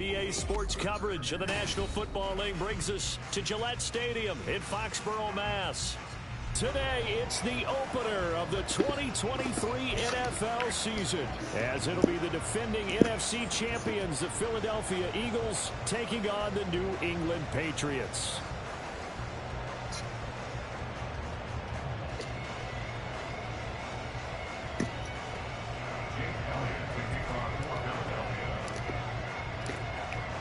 EA Sports coverage of the National Football League brings us to Gillette Stadium in Foxborough, Mass. Today, it's the opener of the 2023 NFL season, as it'll be the defending NFC champions, the Philadelphia Eagles, taking on the New England Patriots.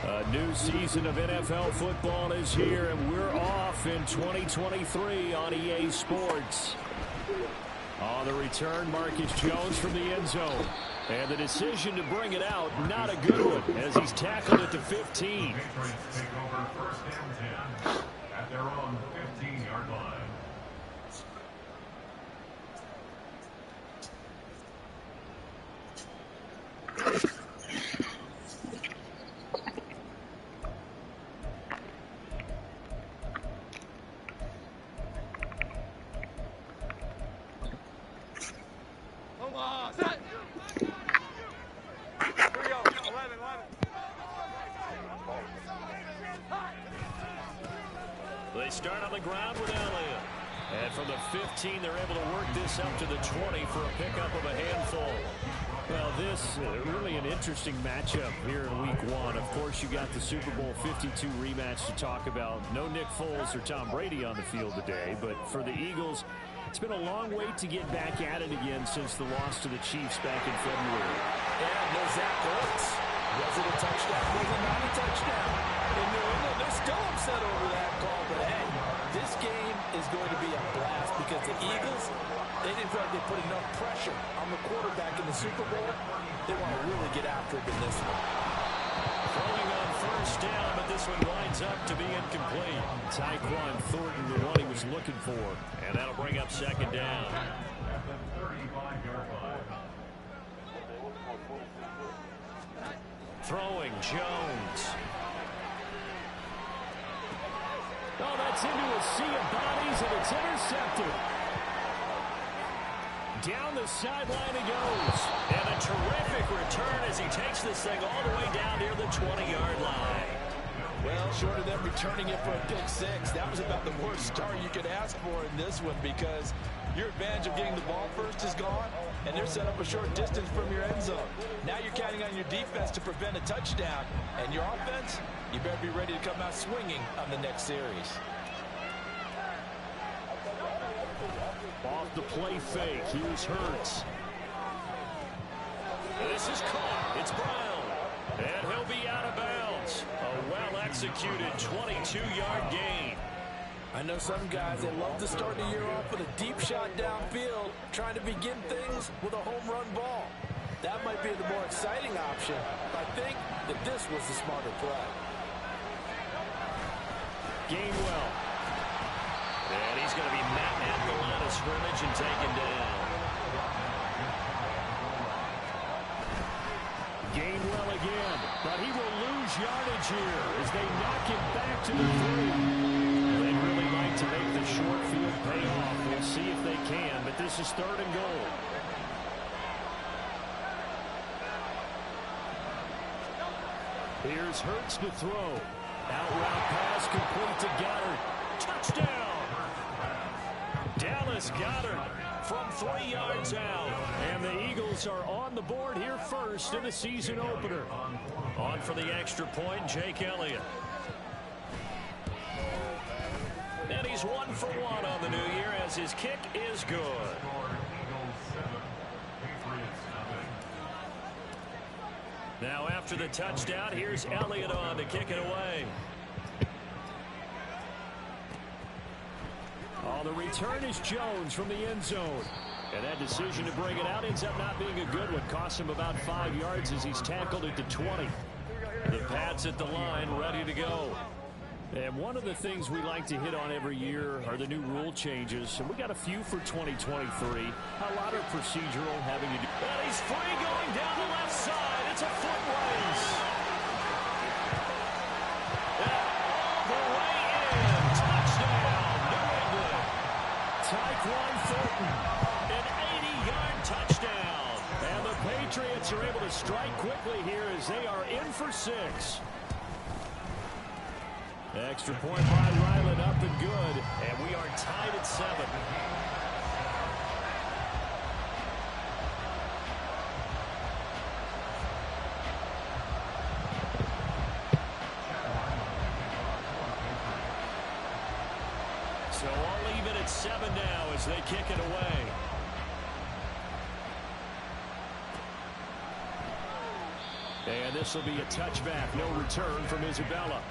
A new season of NFL football is here, and we're off in 2023 on EA Sports. On the return, Marcus Jones from the end zone. And the decision to bring it out, not a good one, as he's tackled at the 15. At their own 15-yard line. They start on the ground with Elliott. And from the 15, they're able to work this up to the 20 for a pickup of a handful. Well, this really an interesting matchup here in Week 1. Of course, you got the Super Bowl 52 rematch to talk about. No Nick Foles or Tom Brady on the field today, but for the Eagles, it's been a long wait to get back at it again since the loss to the Chiefs back in February. And no Zach Ertz. Was it a touchdown? Was it not a touchdown? In New England, they're still upset over that call, but hey, this game is going to be a blast because the Eagles, they didn't feel like they put enough pressure on the quarterback in the Super Bowl. They want to really get after it in this one. Throwing on first down, but this one winds up to be incomplete. Tyquan Thornton, the one he was looking for, and that'll bring up second down. At the 35-yard line. Throwing Jones. Oh, that's into a sea of bodies, and it's intercepted. Down the sideline he goes. And a terrific return as he takes this thing all the way down near the 20-yard line. Well, short of them returning it for a pick six, that was about the worst start you could ask for in this one because your advantage of getting the ball first is gone, and they're set up a short distance from your end zone. Now you're counting on your defense to prevent a touchdown, and your offense, you better be ready to come out swinging on the next series. Off the play fake, here's Hurts. This is caught. It's Brown. And he'll be out of bounds. A well-executed 22-yard gain. I know some guys, they love to start the year off with a deep shot downfield, trying to begin things with a home run ball. That might be the more exciting option. I think that this was the smarter play. Gainwell. And he's going to be met at the line of scrimmage and taken down. Gainwell again, but he will lose yardage here as they knock him back to the 3. They'd really like to make the short field pay off. We'll see if they can, but this is 3rd and goal. Here's Hurts to throw. Out route pass complete to Goddard. Touchdown! Dallas Goedert from 3 yards out. And the Eagles are on the board here first in the season opener. On for the extra point, Jake Elliott. And he's 1 for 1 on the new year as his kick is good. Now after the touchdown, here's Elliott on to kick it away. On the return is Jones from the end zone. And that decision to bring it out ends up not being a good one. Cost him about 5 yards as he's tackled at the 20. The Pats at the line, ready to go. And one of the things we like to hit on every year are the new rule changes. And we got a few for 2023. A lot are procedural, having to do. And he's free going down the left side. It's a foot race. All the way in. Touchdown, New England. Tyquan Thornton. strike quickly here as they are in for 6. Extra point by Ryland, up and good. And we are tied at 7. So all even at 7 now as they kick it away. And this will be a touchback. No return from Isabella.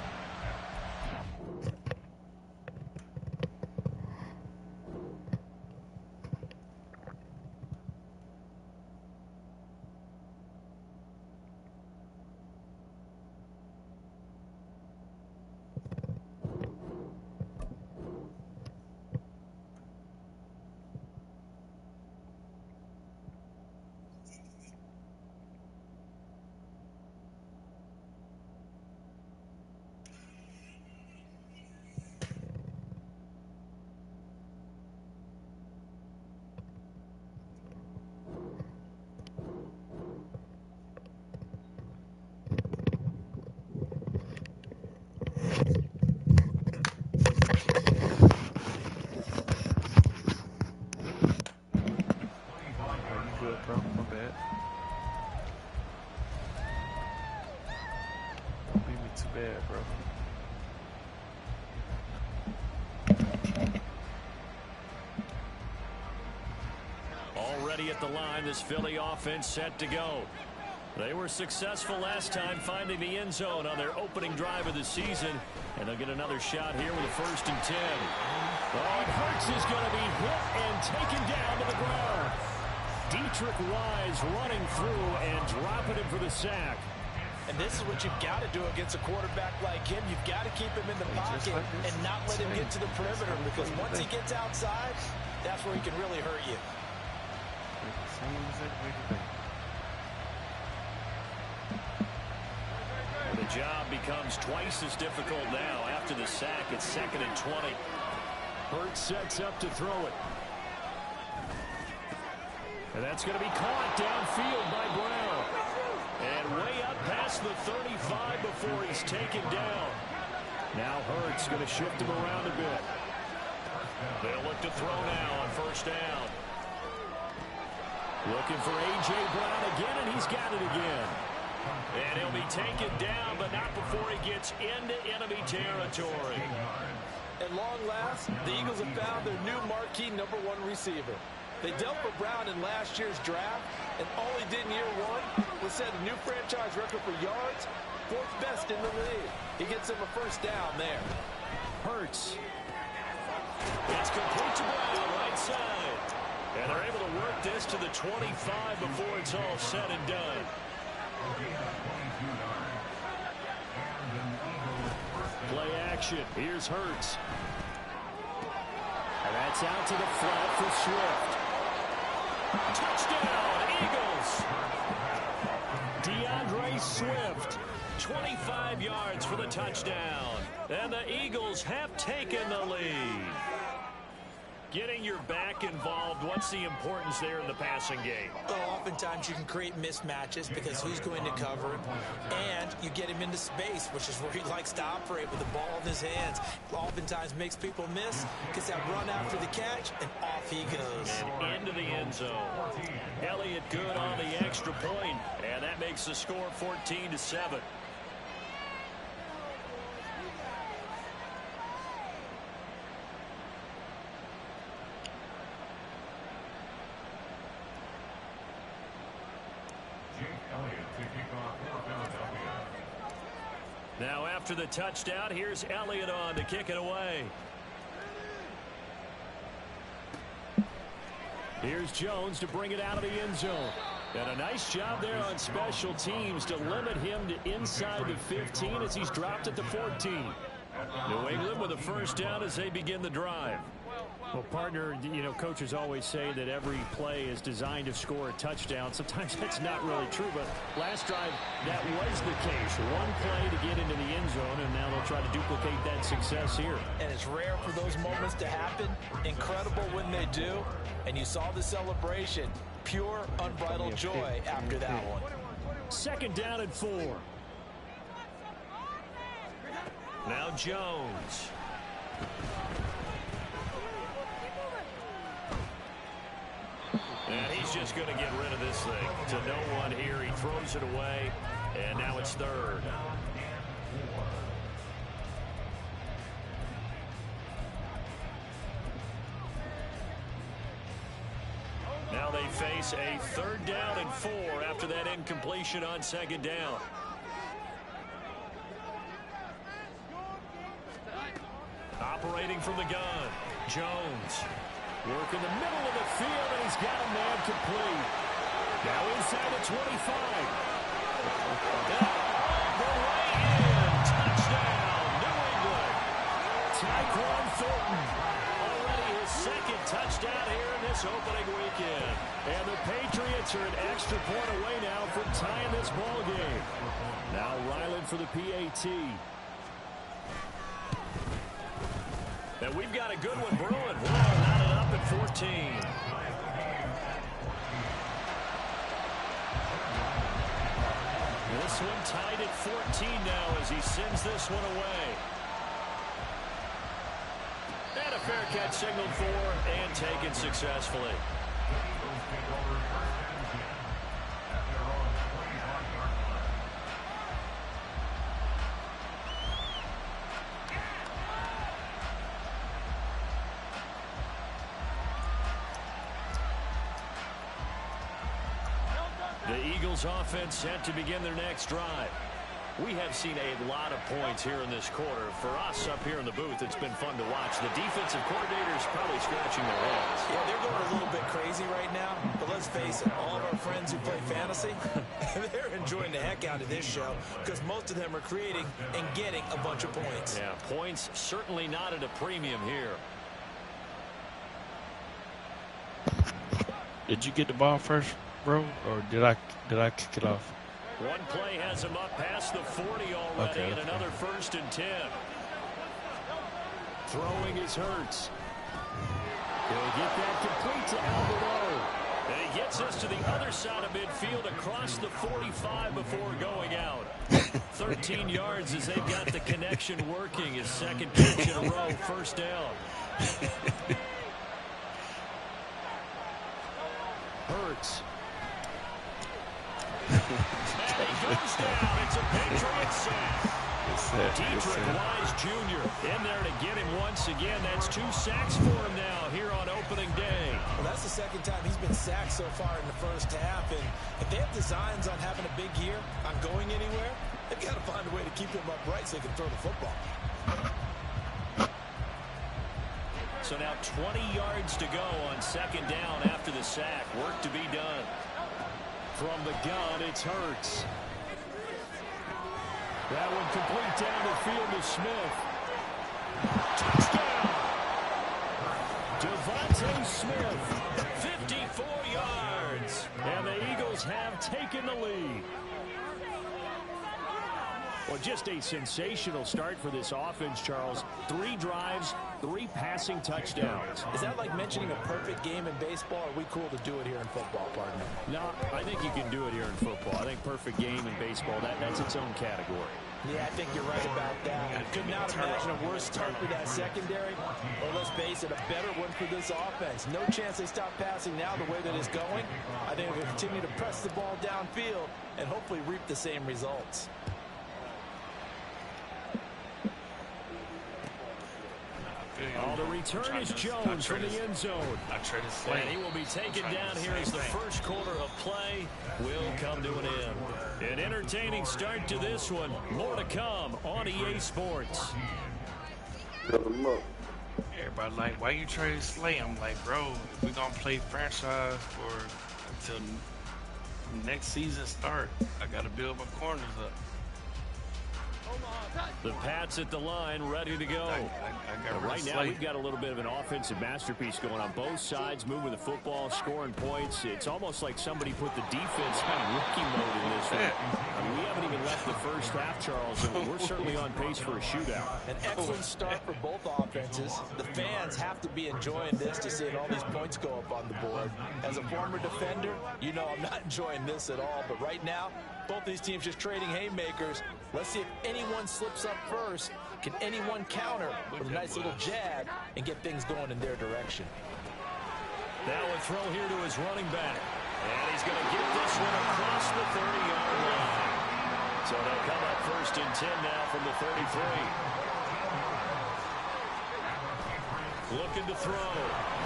Already at the line, this Philly offense set to go. They were successful last time finding the end zone on their opening drive of the season, and they'll get another shot here with a 1st and 10. Oh, and Hurts is going to be hit and taken down to the ground. Dietrich Wise running through and dropping him for the sack. And this is what you've got to do against a quarterback like him. You've got to keep him in the pocket and not let him get to the perimeter, because once he gets outside, that's where he can really hurt you. The job becomes twice as difficult now. After the sack, it's 2nd and 20. Hurts sets up to throw it. And that's going to be caught downfield by Brown. And way up past the 35 before he's taken down. Now Hurts going to shift him around a bit. They'll look to throw now on 1st down. Looking for A.J. Brown again, and he's got it again. And he'll be taken down, but not before he gets into enemy territory. At long last, the Eagles have found their new marquee #1 receiver. They dealt with Brown in last year's draft, and all he did in year 1 was set a new franchise record for yards, 4th best in the league. He gets him a 1st down there. Hurts. It's complete to Brown, right side. And they're able to work this to the 25 before it's all said and done. Play action. Here's Hurts. And that's out to the flat for Swift. Touchdown, Eagles. DeAndre Swift, 25 yards for the touchdown. And the Eagles have taken the lead. Getting your back involved, what's the importance there in the passing game? Well, oftentimes you can create mismatches because who's going to cover him, and you get him into space, which is where he likes to operate with the ball in his hands. Oftentimes makes people miss, gets that run after the catch, and off he goes. And into the end zone. Elliott good on the extra point, and that makes the score 14-7. Now after the touchdown, here's Elliott on to kick it away. Here's Jones to bring it out of the end zone. And a nice job there on special teams to limit him to inside the 15 as he's dropped at the 14. New England with a 1st down as they begin the drive. Well, partner, you know, coaches always say that every play is designed to score a touchdown. Sometimes that's not really true, but last drive, that was the case. One play to get into the end zone, and now they'll try to duplicate that success here. And it's rare for those moments to happen. Incredible when they do. And you saw the celebration. Pure, unbridled joy after that one. Second down and 4. Now Jones. And he's just going to get rid of this thing. To no one here. He throws it away. And now it's third. Now they face a third down and 4 after that incompletion on second down. Operating from the gun. Jones. Work in the middle of the field, and he's got a man complete. Now inside the 25. The way in. Touchdown, New England. Tyquan Thornton. Already his second touchdown here in this opening weekend. And the Patriots are an extra point away now from tying this ball game. Now Ryland for the PAT. And we've got a good one brewing. Wow, knotted up at 14. This one tied at 14 now as he sends this one away. And a fair catch signaled for and taken successfully. The Eagles offense set to begin their next drive. We have seen a lot of points here in this quarter. For us up here in the booth, it's been fun to watch. The defensive coordinators probably scratching their heads. Yeah, they're going a little bit crazy right now. But let's face it, all of our friends who play fantasy, they're enjoying the heck out of this show because most of them are creating and getting a bunch of points. Yeah, points certainly not at a premium here. Did you get the ball first, bro, or did I kick it off? One play has him up past the 40 already, and another 1st and 10. Throwing is Hurts. He'll get that complete to Alvaro. And he gets us to the other side of midfield across the 45 before going out. 13 yards as they've got the connection working. His second pitch in a row, first down. Hurts. And he goes down. It's a Patriot sack. Dietrich Wise Jr. in there to get him once again. That's 2 sacks for him now here on opening day. Well, that's the second time he's been sacked so far in the first half. And if they have designs on having a big year, on going anywhere, they've got to find a way to keep him upright so they can throw the football. So now 20 yards to go on second down after the sack. Work to be done. From the gun, it's Hurts. That one complete down the field to Smith. Touchdown! Devontae Smith, 54 yards. And the Eagles have taken the lead. Well, just a sensational start for this offense, Charles. 3 drives, 3 passing touchdowns. Is that like mentioning a perfect game in baseball? Or are we cool to do it here in football, partner? No, I think you can do it here in football. I think perfect game in baseball, that's its own category. Yeah, I think you're right about that. I could not imagine a worse start for that secondary. Or let's face it, a better one for this offense. No chance they stop passing now the way that it's going. I think they'll continue to press the ball downfield and hopefully reap the same results. The return is Jones from the end zone. And he will be taken down here as the first quarter of play will come to an end. An entertaining start to this one. More to come on EA Sports. Everybody like, why you trade Slay? I'm like, bro, if we're going to play franchise for until next season start, I got to build my corners up. The Pats at the line, ready to go. Right now, we've got a little bit of an offensive masterpiece going on both sides, moving the football, scoring points. It's almost like somebody put the defense on rookie mode in this one. We haven't even left the first half, Charles, and we're certainly on pace for a shootout. An excellent start for both offenses. The fans have to be enjoying this to see all these points go up on the board. As a former defender, you know I'm not enjoying this at all, but right now, both these teams just trading haymakers. Let's see if anyone slips up first. Can anyone counter with a nice little jab and get things going in their direction? Now a throw here to his running back. And he's going to get this one across the 30-yard line. So they'll come up first and 10 now from the 33. Looking to throw.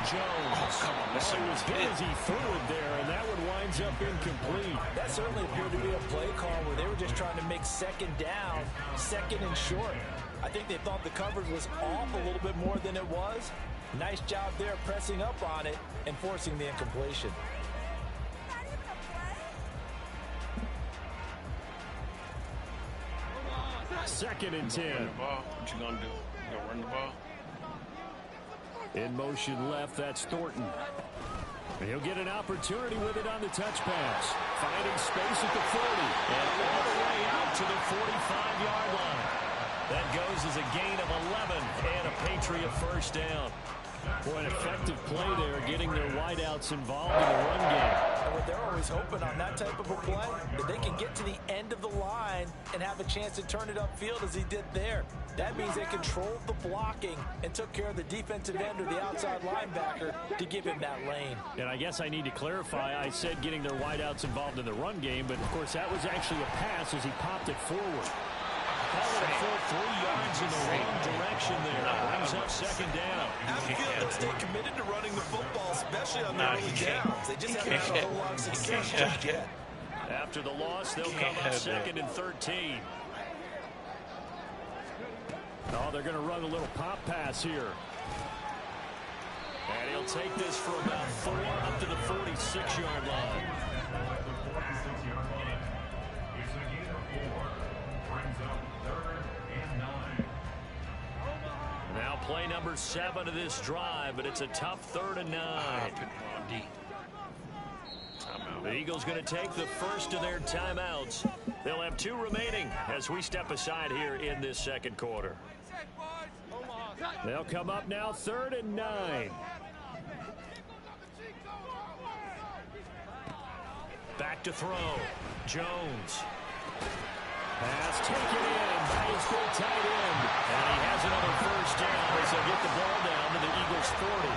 Jones. Oh, come on, He was hit as he threw it there, and that one winds up incomplete. That certainly appeared to be a play call where they were just trying to make second down, second and short. I think they thought the coverage was off a little bit more than it was. Nice job there pressing up on it and forcing the incompletion. Second and 10. Run the ball. What you gonna do? You gonna run the ball? In motion left, that's Thornton. And he'll get an opportunity with it on the touch pass. Finding space at the 40. And all the way out to the 45-yard line. That goes as a gain of 11 and a Patriot first down. Boy, an effective play there, getting their wideouts involved in the run game. And what they're always hoping on that type of a play, that they can get to the end of the line and have a chance to turn it upfield as he did there. That means they controlled the blocking and took care of the defensive end or the outside linebacker to give him that lane. And I guess I need to clarify, I said getting their wideouts involved in the run game, but of course that was actually a pass as he popped it forward. Call it a full 3 yards in the wrong direction there. Brings up second down. Outfield, they'll stay committed to running the football, especially on the early downs. They just haven't had a whole lot of success just yet. After the loss, they'll come up second and 13. Oh, they're going to run a little pop pass here. And he'll take this for about 4 up to the 46-yard line. The 46-yard line. It's a gain of 4. Brings up 3rd and 9. Now play number 7 of this drive, but it's a tough 3rd and 9. The Eagles going to take the first of their timeouts. They'll have 2 remaining as we step aside here in this second quarter. They'll come up now 3rd and 9. Back to throw. Jones. Pass taken in by his good tight end. And he has another first down as they get the ball down to the Eagles' 40.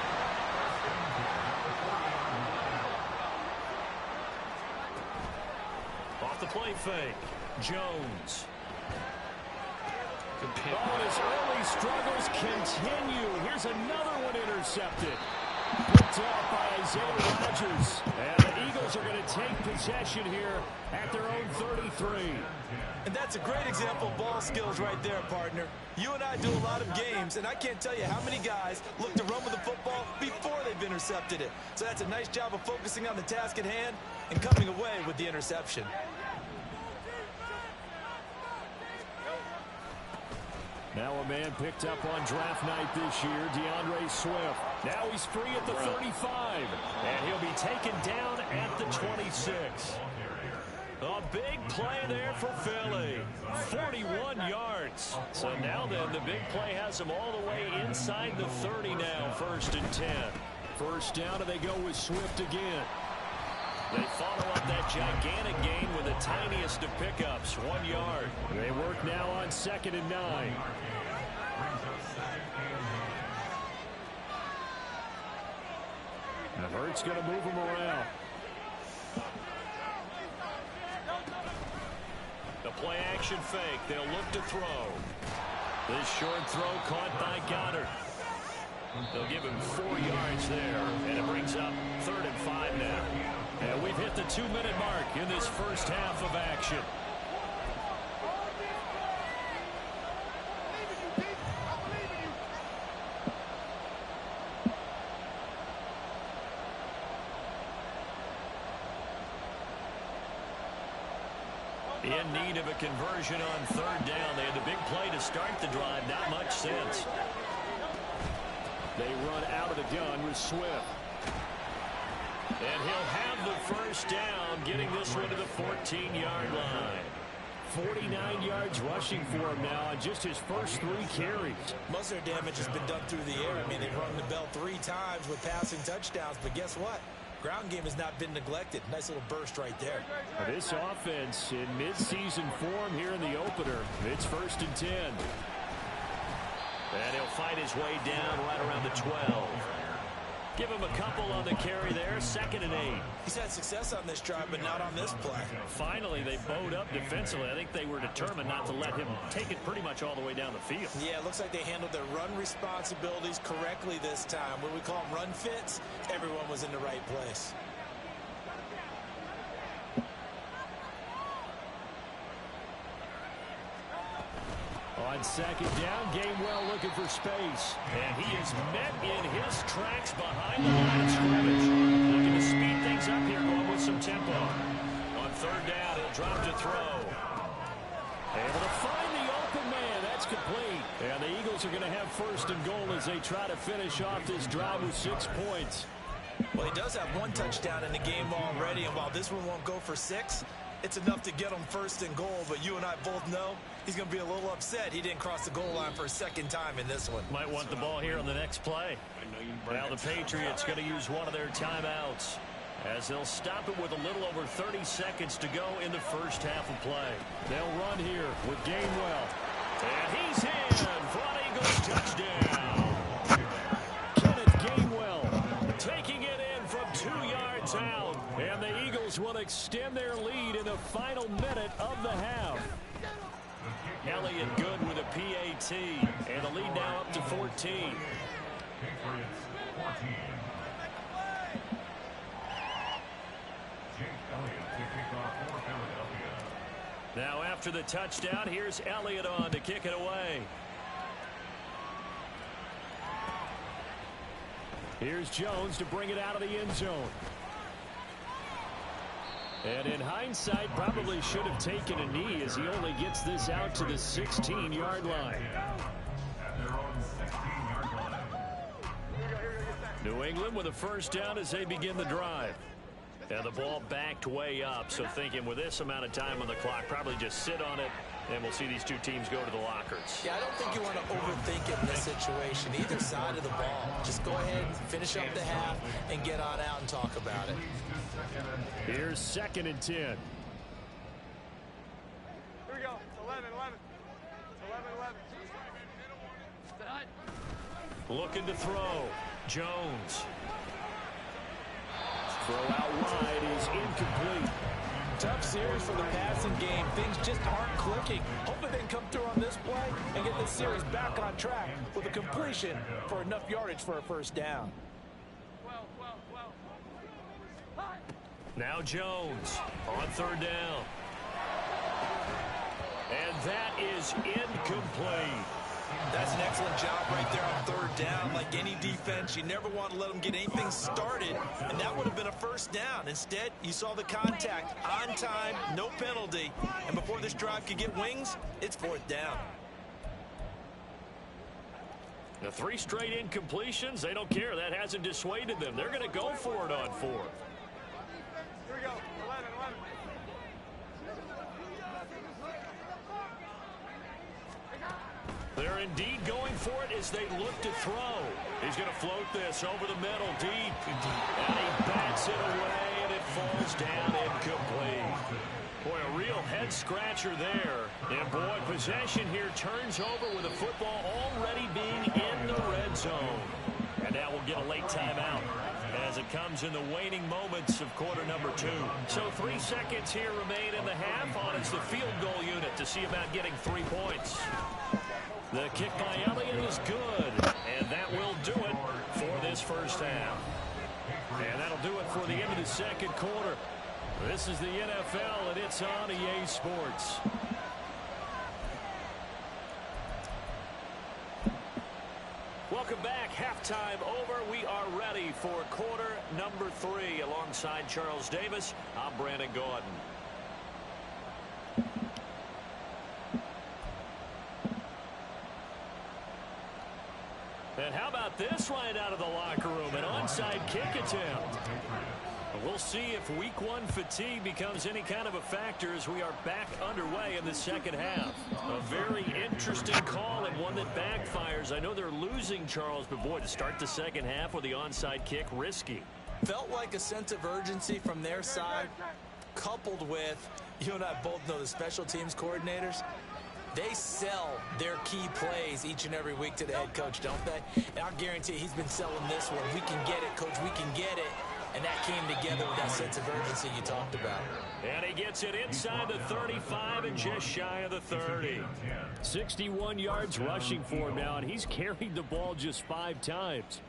Off the play fake. Jones. Oh, his early struggles continue. Here's another one intercepted. Picked off by Isaiah Rodgers. And the Eagles are going to take possession here at their own 33. And that's a great example of ball skills right there, partner. You and I do a lot of games, and I can't tell you how many guys look to run with the football before they've intercepted it. So that's a nice job of focusing on the task at hand and coming away with the interception. Now a man picked up on draft night this year, DeAndre Swift. Now he's free at the 35, and he'll be taken down at the 26. A big play there for Philly. 41 yards. So now then, the big play has them all the way inside the 30 now, 1st and 10. First down, and they go with Swift again. They follow up that gigantic gain with the tiniest of pickups, 1 yard. They work now on 2nd and 9. Now Hurts going to move him around. The play action fake. They'll look to throw. This short throw caught by Goddard. They'll give him 4 yards there, and it brings up 3rd and 5 now. And we've hit the 2-minute mark in this first half of action. In need of a conversion on third down. They had the big play to start the drive. Not much sense. They run out of the gun with Swift. And he'll have the first down, getting this one to the 14-yard line. 49 yards rushing for him now on just his first 3 carries. Most of their damage has been done through the air. I mean, they've rung the bell 3 times with passing touchdowns, but guess what? Ground game has not been neglected. Nice little burst right there. This offense in midseason form here in the opener. It's 1st and 10. And he'll fight his way down right around the 12. Give him a couple on the carry there. 2nd and 8. He's had success on this drive, but not on this play. Finally, they bowed up defensively. I think they were determined not to let him take it pretty much all the way down the field. Yeah, it looks like they handled their run responsibilities correctly this time. What we call them run fits, everyone was in the right place. On 2nd down, Gainwell looking for space. And he is met in his tracks behind the line of scrimmage. Looking to speed things up here, going with some tempo. On 3rd down, he'll drop to throw. Able to find the open man. That's complete. And the Eagles are going to have 1st and goal as they try to finish off this drive with 6 points. Well, he does have 1 touchdown in the game already, and while this one won't go for 6, it's enough to get him 1st and goal, but you and I both know he's going to be a little upset he didn't cross the goal line for a 2nd time in this one. Might want the ball here on the next play. Now the Patriots going to use one of their timeouts as they'll stop it with a little over 30 seconds to go in the first half of play. They'll run here with Gainwell. And he's in for an Eagles touchdown. Kenneth Gainwell taking it in from 2 yards out. And the Eagles will extend their lead in the final minute of the half. Elliott good with a PAT. And the lead now up to 14. Patriots 14. Jake Elliott to kick off for Philadelphia. Now after the touchdown, here's Elliott on to kick it away. Here's Jones to bring it out of the end zone. And in hindsight, probably should have taken a knee as he only gets this out to the 16-yard line. At their own 16-yard line. New England with a first down as they begin the drive. And the ball backed way up, so thinking with this amount of time on the clock, probably just sit on it, and we'll see these two teams go to the lockers. Yeah, I don't think you want to overthink it in this situation, either side of the ball. Just go ahead, finish up the half, and get on out and talk about it. Here's 2nd and 10. Here we go. 11. 11. Looking to throw. Jones. Throw out wide is incomplete. Tough series for the passing game. Things just aren't clicking. Hopefully they can come through on this play and get this series back on track with a completion for enough yardage for a first down. Now Jones on 3rd down. And that is incomplete. That's an excellent job right there on 3rd down. Like any defense, you never want to let them get anything started, and that would have been a first down. Instead, you saw the contact on time, no penalty, and before this drive could get wings, it's 4th down. The 3 straight incompletions, they don't care. That hasn't dissuaded them. They're going to go for it on 4th. Here we go. 11. They're indeed going for it as they look to throw. He's going to float this over the middle deep. And he bats it away, and it falls down incomplete. Boy, a real head-scratcher there. And, boy, possession here turns over with the football already being in the red zone. And now we'll get a late timeout as it comes in the waning moments of quarter number 2. So 3 seconds here remain in the half on as the field goal unit to see about getting 3 points. The kick by Elliott is good, and that will do it for this first half. And that'll do it for the end of the second quarter. This is the NFL, and it's on EA Sports. Welcome back. Halftime over. We are ready for quarter number 3. Alongside Charles Davis, I'm Brandon Gordon. got this right out of the locker room? An onside kick attempt. We'll see if week one fatigue becomes any kind of a factor as we are back underway in the second half. A very interesting call and one that backfires. I know they're losing, Charles, but boy, to start the second half with the onside kick, risky. Felt like a sense of urgency from their side, coupled with, you and I both know the special teams coordinators. They sell their key plays each and every week to the head coach, don't they? And I'll guarantee he's been selling this one. We can get it, coach, we can get it. And that came together with that sense of urgency you talked about. And he gets it inside the 35 and just shy of the 30. 61 yards rushing for him now, and he's carried the ball just 5 times.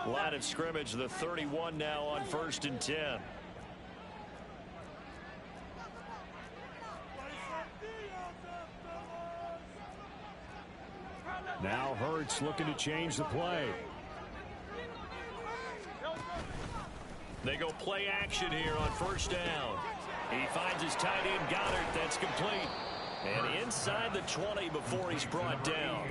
Line of scrimmage, the 31 now on 1st and 10. Now Hurts looking to change the play. They go play action here on 1st down. He finds his tight end Goddard. That's complete. And inside the 20 before he's brought down.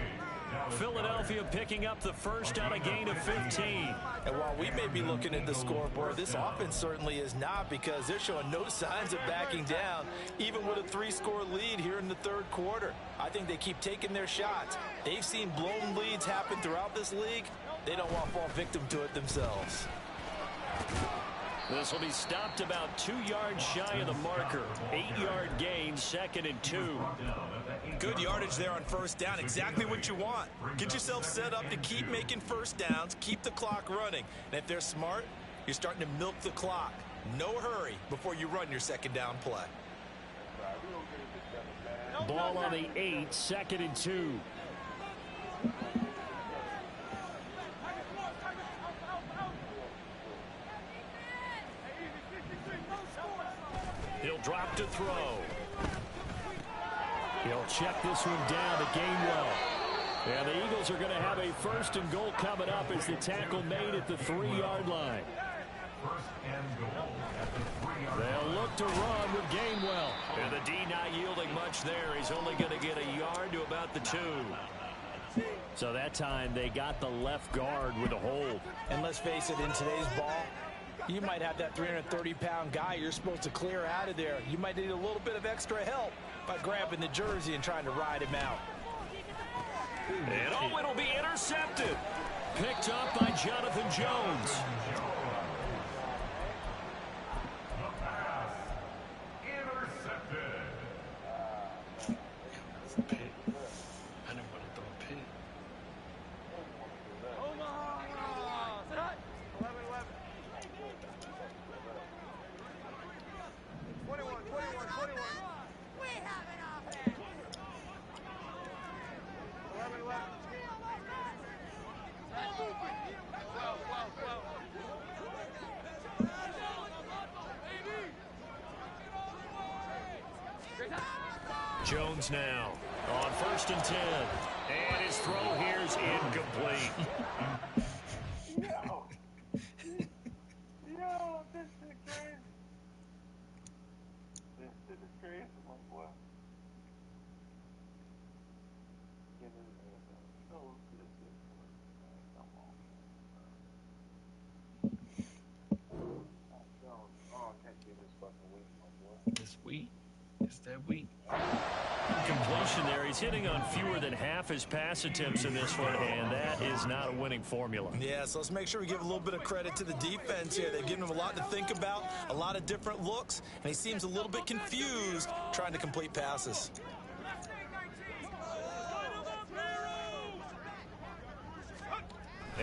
Philadelphia picking up the first on a gain of 15. And while we may be looking at the scoreboard, this offense certainly is not, because they're showing no signs of backing down, even with a 3-score lead here in the 3rd quarter. I think they keep taking their shots. They've seen blown leads happen throughout this league. They don't want to fall victim to it themselves. This will be stopped about 2 yards shy of the marker. 8-yard gain, 2nd and 2. Good yardage there on 1st down. Exactly what you want. Get yourself set up to keep making 1st downs, keep the clock running. And if they're smart, you're starting to milk the clock. No hurry before you run your 2nd down play. Ball on the 8, 2nd and 2. He'll drop to throw. He'll check this one down to Gainwell. And the Eagles are going to have a 1st and goal coming up as the tackle made at the 3-yard line. They'll look to run with Gainwell. And the D not yielding much there. He's only going to get a yard to about the 2. So that time they got the left guard with a hold. And let's face it, in today's ball, you might have that 330-pound guy you're supposed to clear out of there. You might need a little bit of extra help by grabbing the jersey and trying to ride him out. And oh, it'll be intercepted. Picked up by Jonathan Jones. Intercepted. Pick. I didn't want to throw a pick. 21. We have an offense. 11. Jones now on 1st and 10. And his throw here is incomplete. Yo, this is crazy. This is crazy, my boy. This week. It's that week. Completion there. He's hitting on fewer than half his pass attempts in this one, and that is not a winning formula. Yeah, so let's make sure we give a little bit of credit to the defense here. They've given him a lot to think about, a lot of different looks, and he seems a little bit confused trying to complete passes.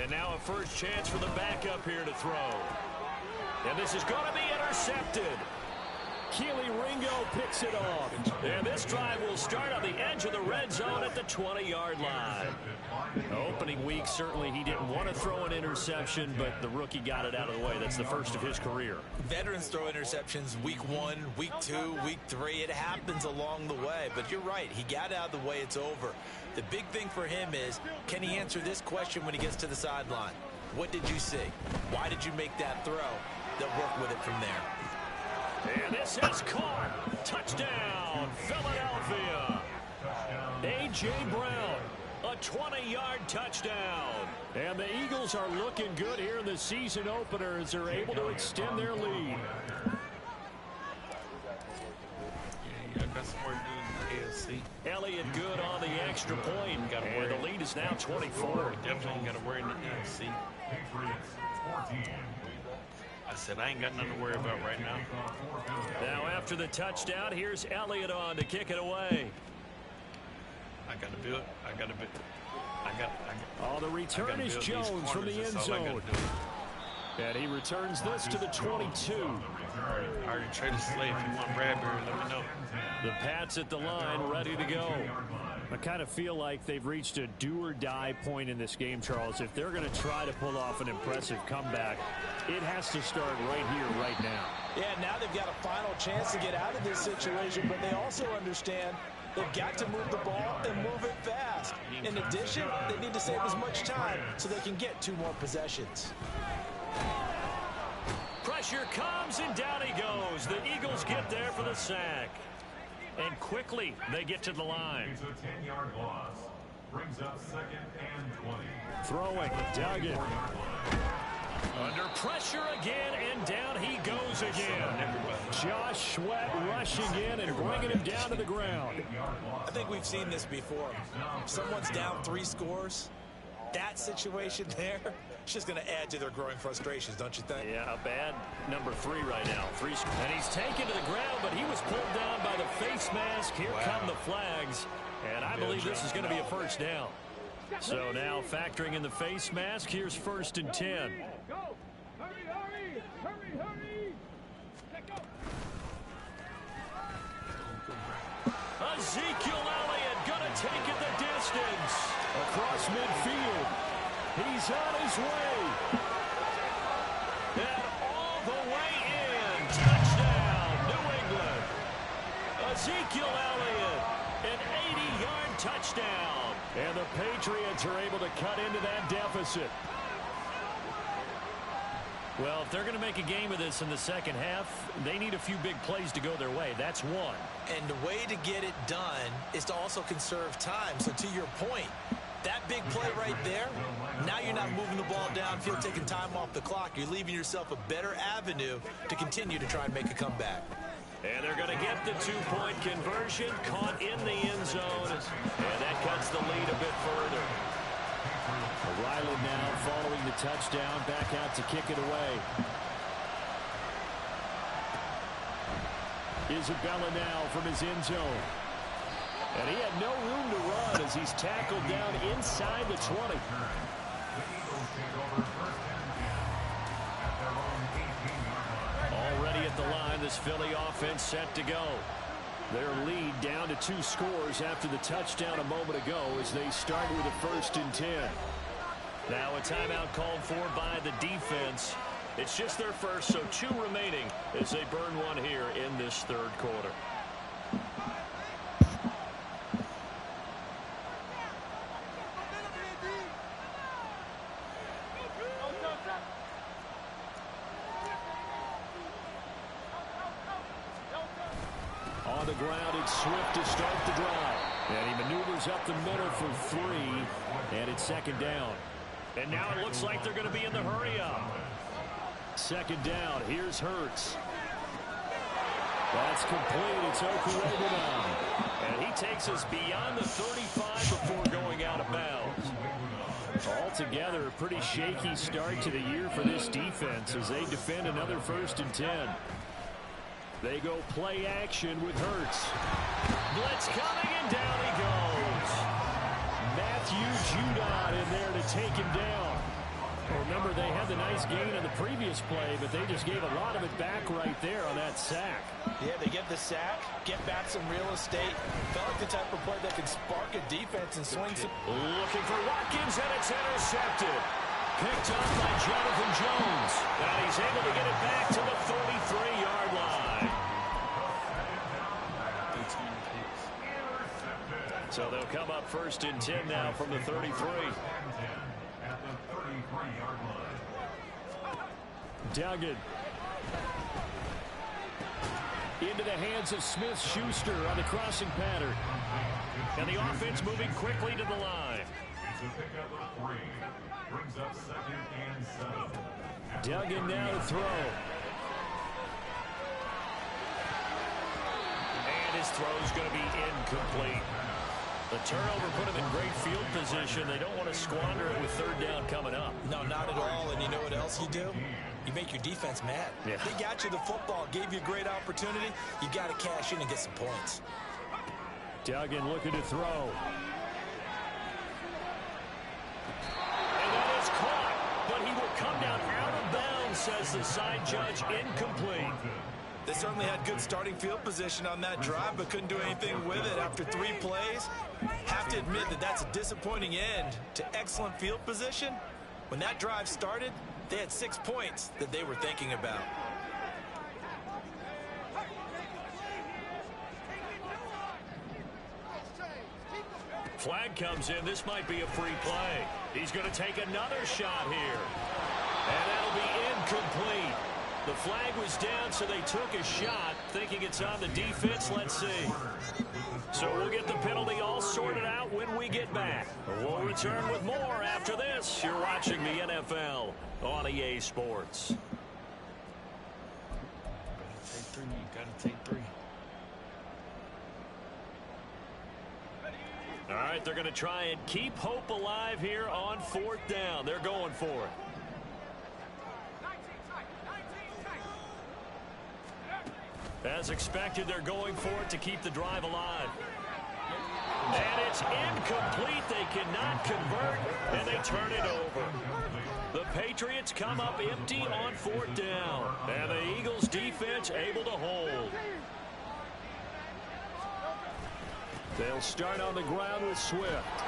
And now a first chance for the backup here to throw. And this is going to be intercepted. Keely Ringo picks it off. And this drive will start on the edge of the red zone at the 20-yard line. Opening week, certainly he didn't want to throw an interception, but the rookie got it out of the way. That's the first of his career. Veterans throw interceptions week 1, week 2, week 3. It happens along the way. But you're right. He got out of the way. It's over. The big thing for him is, can he answer this question when he gets to the sideline? What did you see? Why did you make that throw? They'll work with it from there. And this is caught. Touchdown, Philadelphia. A.J. Brown, a 20-yard touchdown. And the Eagles are looking good here in the season opener as they're able to extend their lead. Yeah, I got some more dudes in the AFC. Elliott good on the extra point. And the lead is now 24. Definitely got to worry in the AFC. Patriots 14. I said I ain't got nothing to worry about right now. Now after the touchdown, here's Elliott on to kick it away. I got to do it. I got to be. Oh, the return is Jones from the end zone. And he returns this to the 22. I already traded Slay. If you want Bradbury, let me know. The Pats at the line, ready to go. I kind of feel like they've reached a do-or-die point in this game, Charles. If they're going to try to pull off an impressive comeback, it has to start right here, right now. Yeah, now they've got a final chance to get out of this situation, but they also understand they've got to move the ball and move it fast. In addition, they need to save as much time so they can get 2 more possessions. Pressure comes, and down he goes. The Eagles get there for the sack. And quickly, they get to the line. It's a 10-yard loss. Brings up 2nd and 20. Throwing, Duggan. Under pressure again, and down he goes again. Josh Sweat rushing in and bringing him down to the ground. I think we've seen this before. If someone's down 3 scores, that situation there, it's just going to add to their growing frustrations, don't you think? Yeah, a bad number 3 right now. And he's taken to the ground, but he was pulled down by the face mask. Here come the flags, and I believe this is going to be a first down. So now factoring in the face mask, here's 1st and 10. Go! Hurry, hurry! Hurry, hurry! Let go! Ezekiel Elliott gonna take it the distance. Across midfield. He's on his way. And all the way in. Touchdown, New England. Ezekiel Elliott, an 80-yard touchdown. And the Patriots are able to cut into that deficit. Well, if they're going to make a game of this in the second half, they need a few big plays to go their way. That's one. And the way to get it done is to also conserve time. So to your point, that big play right there, now you're not moving the ball downfield, taking time off the clock. You're leaving yourself a better avenue to continue to try and make a comeback. And they're going to get the 2-point conversion, caught in the end zone. And that cuts the lead a bit further. Ryland now following the touchdown, back out to kick it away. Isabella now from his end zone. And he had no room to run as he's tackled down inside the 20. Already at the line, this Philly offense set to go. Their lead down to 2 scores after the touchdown a moment ago as they start with a 1st and 10. Now a timeout called for by the defense. It's just their first, so 2 remaining as they burn one here in this 3rd quarter. On the ground, it's Swift to start the drive. And he maneuvers up the middle for 3, and it's 2nd down. And now it looks like they're going to be in the hurry-up. 2nd down, here's Hurts. That's complete, it's Okuegbunam now. And he takes us beyond the 35 before going out of bounds. Altogether, a pretty shaky start to the year for this defense as they defend another 1st and 10. They go play action with Hurts. Blitz coming, and down he goes. Matthew Judon in there to take him down. Well, remember, they had the nice gain on the previous play, but they just gave a lot of it back right there on that sack. Yeah, they get the sack, get back some real estate. Felt like the type of play that can spark a defense and swing some. Looking for Watkins, and it's intercepted. Picked up by Jonathan Jones. And he's able to get it back to the 33-yard line. So they'll come up 1st and 10 now from the 33. At the 33-yard line. Duggan. Into the hands of Smith-Schuster on the crossing pattern. And the offense moving quickly to the line. It's a pickup of 3. Brings up 2nd and 7. Duggan now to throw. And his throw's going to be incomplete. The turnover put him in great field position. They don't want to squander it with 3rd down coming up. No, not at all. And you know what else you do? You make your defense mad. Yeah. They got you the football, gave you a great opportunity. You got to cash in and get some points. Duggan looking to throw. And that is caught, but he will come down out of bounds, says the side judge. Incomplete. They certainly had good starting field position on that drive, but couldn't do anything with it after 3 plays. Have to admit that that's a disappointing end to excellent field position. When that drive started, they had 6 points that they were thinking about. Flag comes in. This might be a free play. He's going to take another shot here. And that'll be incomplete. The flag was down, so they took a shot, thinking it's on the defense. Let's see. So we'll get the penalty all sorted out when we get back. We'll return with more after this. You're watching the NFL on EA Sports. Gotta take 3. All right, they're going to try and keep hope alive here on 4th down. They're going for it. As expected, they're going for it to keep the drive alive. And it's incomplete. They cannot convert, and they turn it over. The Patriots come up empty on 4th down, and the Eagles defense able to hold. They'll start on the ground with Swift.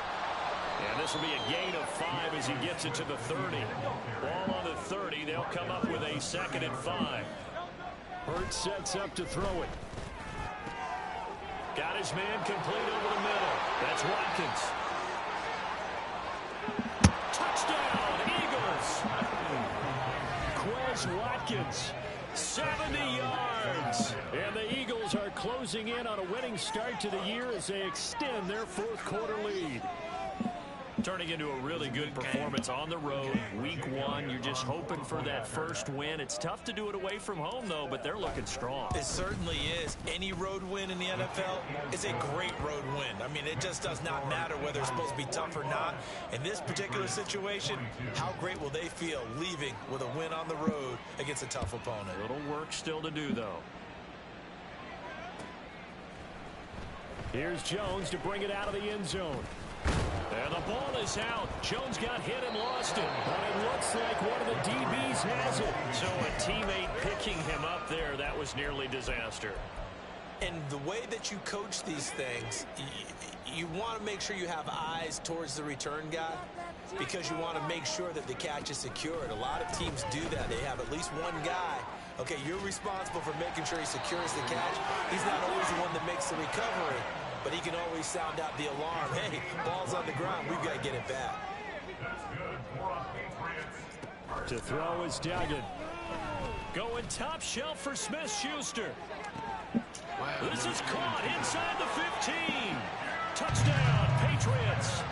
And this will be a gain of 5 as he gets it to the 30. Ball on the 30. They'll come up with a 2nd and 5. Hurts sets up to throw it. Got his man complete over the middle. That's Watkins. Touchdown, Eagles. Quez Watkins, 70 yards. And the Eagles are closing in on a winning start to the year as they extend their 4th quarter lead. Turning into a really good performance on the road. Week 1, you're just hoping for that first win. It's tough to do it away from home, though, but they're looking strong. It certainly is. Any road win in the NFL is a great road win. I mean, it just does not matter whether it's supposed to be tough or not. In this particular situation, how great will they feel leaving with a win on the road against a tough opponent? A little work still to do, though. Here's Jones to bring it out of the end zone. And the ball is out. Jones got hit and lost it. But it looks like one of the DBs has it. So a teammate picking him up there, that was nearly disaster. And the way that you coach these things, you want to make sure you have eyes towards the return guy because you want to make sure that the catch is secured. A lot of teams do that. They have at least one guy. Okay, you're responsible for making sure he secures the catch. He's not always the one that makes the recovery, but he can always sound out the alarm. Hey, ball's on the ground. We've got to get it back. To throw is Duggan. Going top shelf for Smith-Schuster. Wow. This is caught inside the 15. Touchdown, Patriots.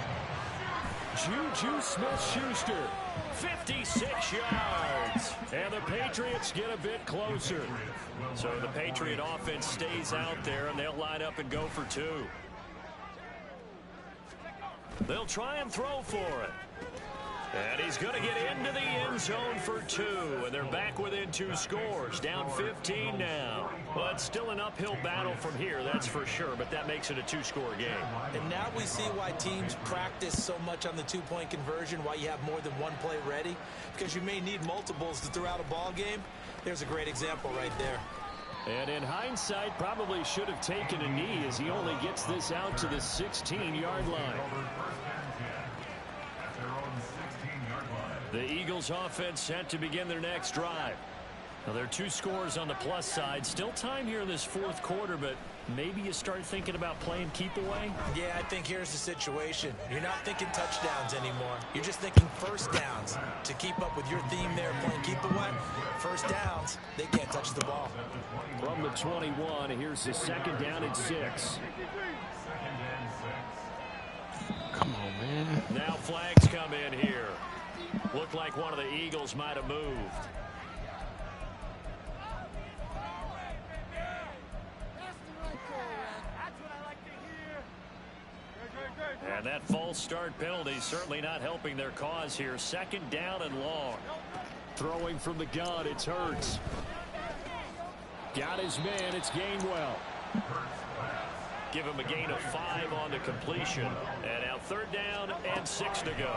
Juju Smith-Schuster, 56 yards. And the Patriots get a bit closer. So the Patriot offense stays out there, and they'll line up and go for 2. They'll try and throw for it. And he's going to get into the end zone for 2. And they're back within 2 scores. Down 15 now. Well, it's still an uphill battle from here, that's for sure. But that makes it a 2-score game. And now we see why teams practice so much on the 2-point conversion, why you have more than one play ready. Because you may need multiples to throw out a ball game. There's a great example right there. And in hindsight, probably should have taken a knee as he only gets this out to the 16-yard line. The Eagles offense set to begin their next drive. Now, there are 2 scores on the plus side. Still time here in this 4th quarter, but maybe you start thinking about playing keep away? Yeah, I think here's the situation. You're not thinking touchdowns anymore. You're just thinking first downs. To keep up with your theme there, playing keep away, first downs, they can't touch the ball. From the 21, here's the 2nd down and 6. Come on, man. Now flags come in here. Looked like one of the Eagles might have moved. And that false start penalty certainly not helping their cause here. 2nd down and long. Throwing from the gun, it's Hurts. Got his man, it's Gainwell. Give him a gain of 5 on the completion. And now 3rd down and 6 to go.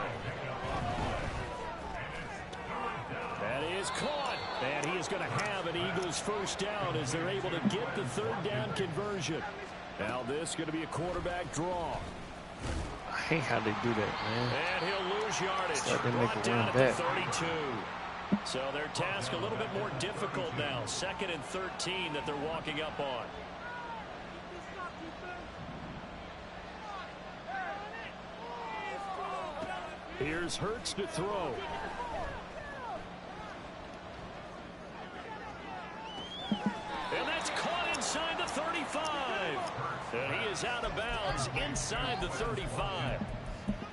That is caught. And he is going to have an Eagles first down as they're able to get the 3rd down conversion. Now this is going to be a quarterback draw. I hate how they do that, man. And he'll lose yardage. So they make Brought a down run at back. the 32. So their task a little bit more difficult now. 2nd and 13 that they're walking up on. Here's Hurts to throw. And that's caught inside the 35. And he is out of bounds inside the 35.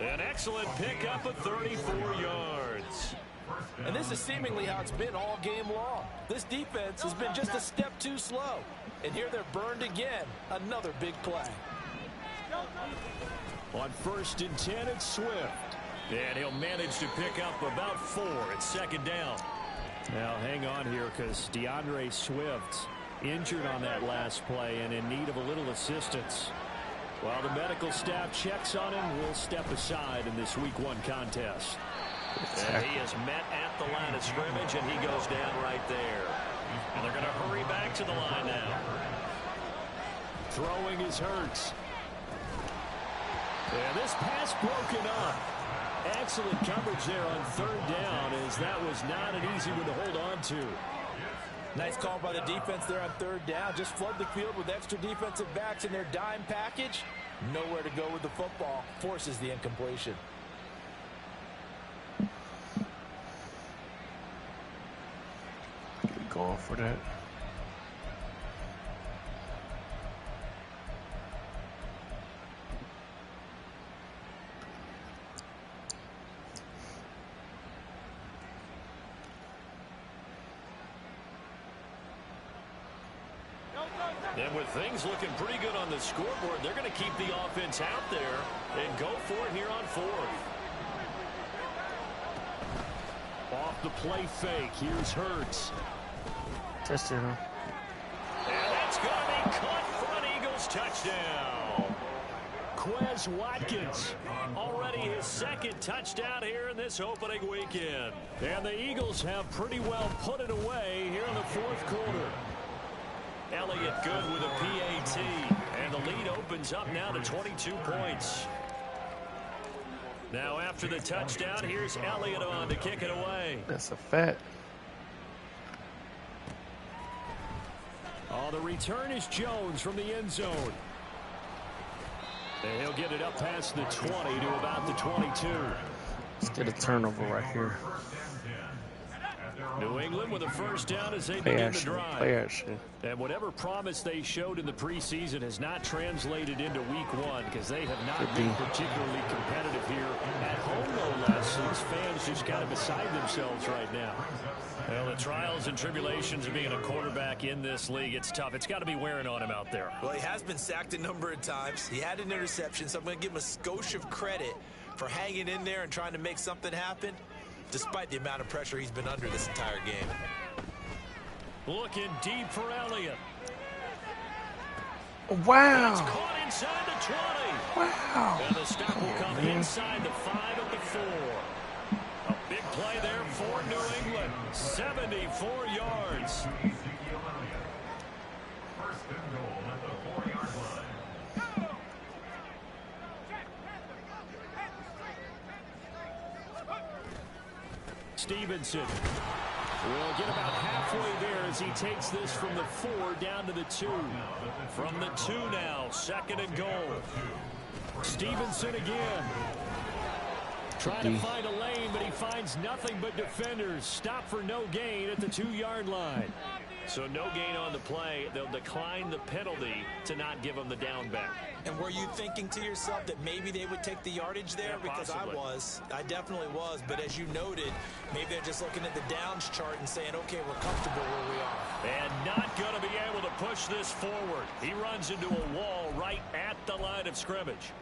An excellent pickup of 34 yards. And this is seemingly how it's been all game long. This defense has been just a step too slow. And here they're burned again. Another big play. On 1st and 10, it's Swift. And he'll manage to pick up about 4. It's 2nd down. Now hang on here because DeAndre Swift injured on that last play and in need of a little assistance. While the medical staff checks on him, we'll step aside in this Week 1 contest. And he is met at the line of scrimmage, and he goes down right there. And they're going to hurry back to the line now. Throwing is Hurts. And this pass broken up. Excellent coverage there on 3rd down, as that was not an easy one to hold on to. Nice call by the defense there on 3rd down. Just flood the field with extra defensive backs in their dime package. Nowhere to go with the football. Forces the incompletion. Going for that. And with things looking pretty good on the scoreboard, they're going to keep the offense out there and go for it here on 4th. Off the play fake, here's Hurts. Touchdown. And that's going to be caught for an Eagles touchdown. Quez Watkins, already his 2nd touchdown here in this opening weekend. And the Eagles have pretty well put it away here in the 4th quarter. Elliott good with a PAT, and the lead opens up now to 22 points. Now after the touchdown, here's Elliott on to kick it away. That's a fact. Oh, the return is Jones from the end zone. And he'll get it up past the 20 to about the 22. Let's get a turnover right here. New England with a first down as they Play begin the action. drive. Play action. And whatever promise they showed in the preseason has not translated into Week 1 because they have not been particularly competitive here at home, no less. These fans just kind of beside themselves right now. Well, the trials and tribulations of being a quarterback in this league, it's tough. It's got to be wearing on him out there. Well, he has been sacked a number of times. He had an interception, so I'm going to give him a skosh of credit for hanging in there and trying to make something happen, despite the amount of pressure he's been under this entire game. Looking deep for Elliott. Wow. It's caught inside the 20. Wow. And the stop will come inside the 5 at the 4. A big play there for New England. 74 yards. Ezekiel Elliott. First and goal at the 4-yard line. Stevenson will get about halfway there as he takes this from the 4 down to the 2. From the 2 now, 2nd and goal. Stevenson again. Trying to find a lane, but he finds nothing but defenders. Stop for no gain at the 2-yard line. So no gain on the play. They'll decline the penalty to not give him the down back. And were you thinking to yourself that maybe they would take the yardage there? Yeah, because possibly. I definitely was. But as you noted, maybe they're just looking at the downs chart and saying, okay, we're comfortable where we are. And not going to be able to push this forward. He runs into a wall right at the line of scrimmage.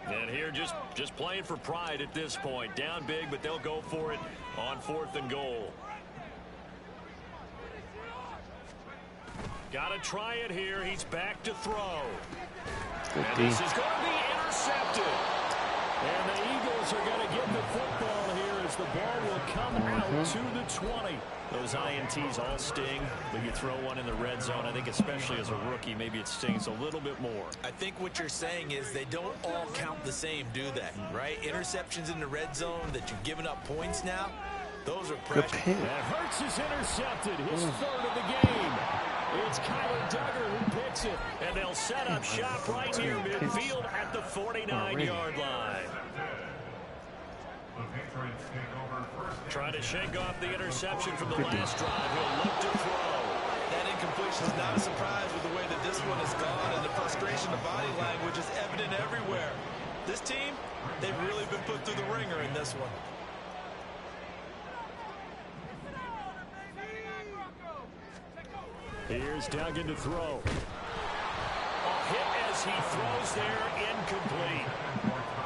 And here just playing for pride at this point. Down big, but they'll go for it on 4th and goal. Got to try it here. He's back to throw. And this is going to be intercepted. And the Eagles are going to get the football here as the ball will come out to the 20. Those INTs all sting, but you throw one in the red zone. I think especially as a rookie, maybe it stings a little bit more. I think what you're saying is they don't all count the same, do they? Right? Interceptions in the red zone that you've given up points now, those are pressure. And Hurts is intercepted. His 3rd of the game. It's Kyler Duggar who picks it. And they'll set up shop right near midfield at the 49-yard line. The Patriots take over first. Trying to shake off the interception from the last drive. He'll look to throw. That incompletion is not a surprise with the way that this one has gone, and the frustration of body language is evident everywhere. This team, they've really been put through the ringer in this one. Here's Duggan to throw. A hit as he throws there, incomplete.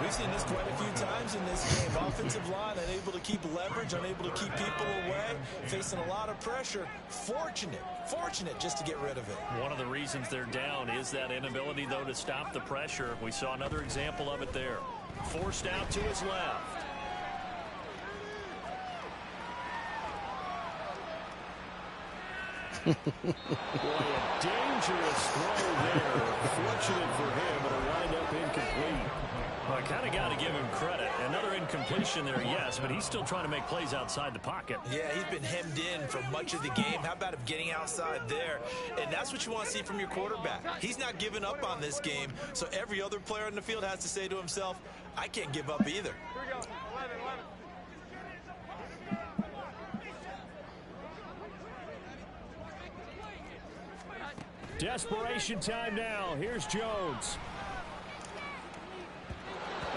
We've seen this quite a few times in this game. Offensive line unable to keep leverage, unable to keep people away, facing a lot of pressure. Fortunate just to get rid of it. One of the reasons they're down is that inability, though, to stop the pressure. We saw another example of it there. Forced out to his left. Boy, a dangerous throw there. Fortunate for him, but it'll wind up incomplete. Well, I kind of got to give him credit. Another incompletion there, yes, but he's still trying to make plays outside the pocket. Yeah, he's been hemmed in for much of the game. How about him getting outside there? And that's what you want to see from your quarterback. He's not giving up on this game, so every other player on the field has to say to himself, I can't give up either. Here we go. 11. Desperation time now. Here's Jones.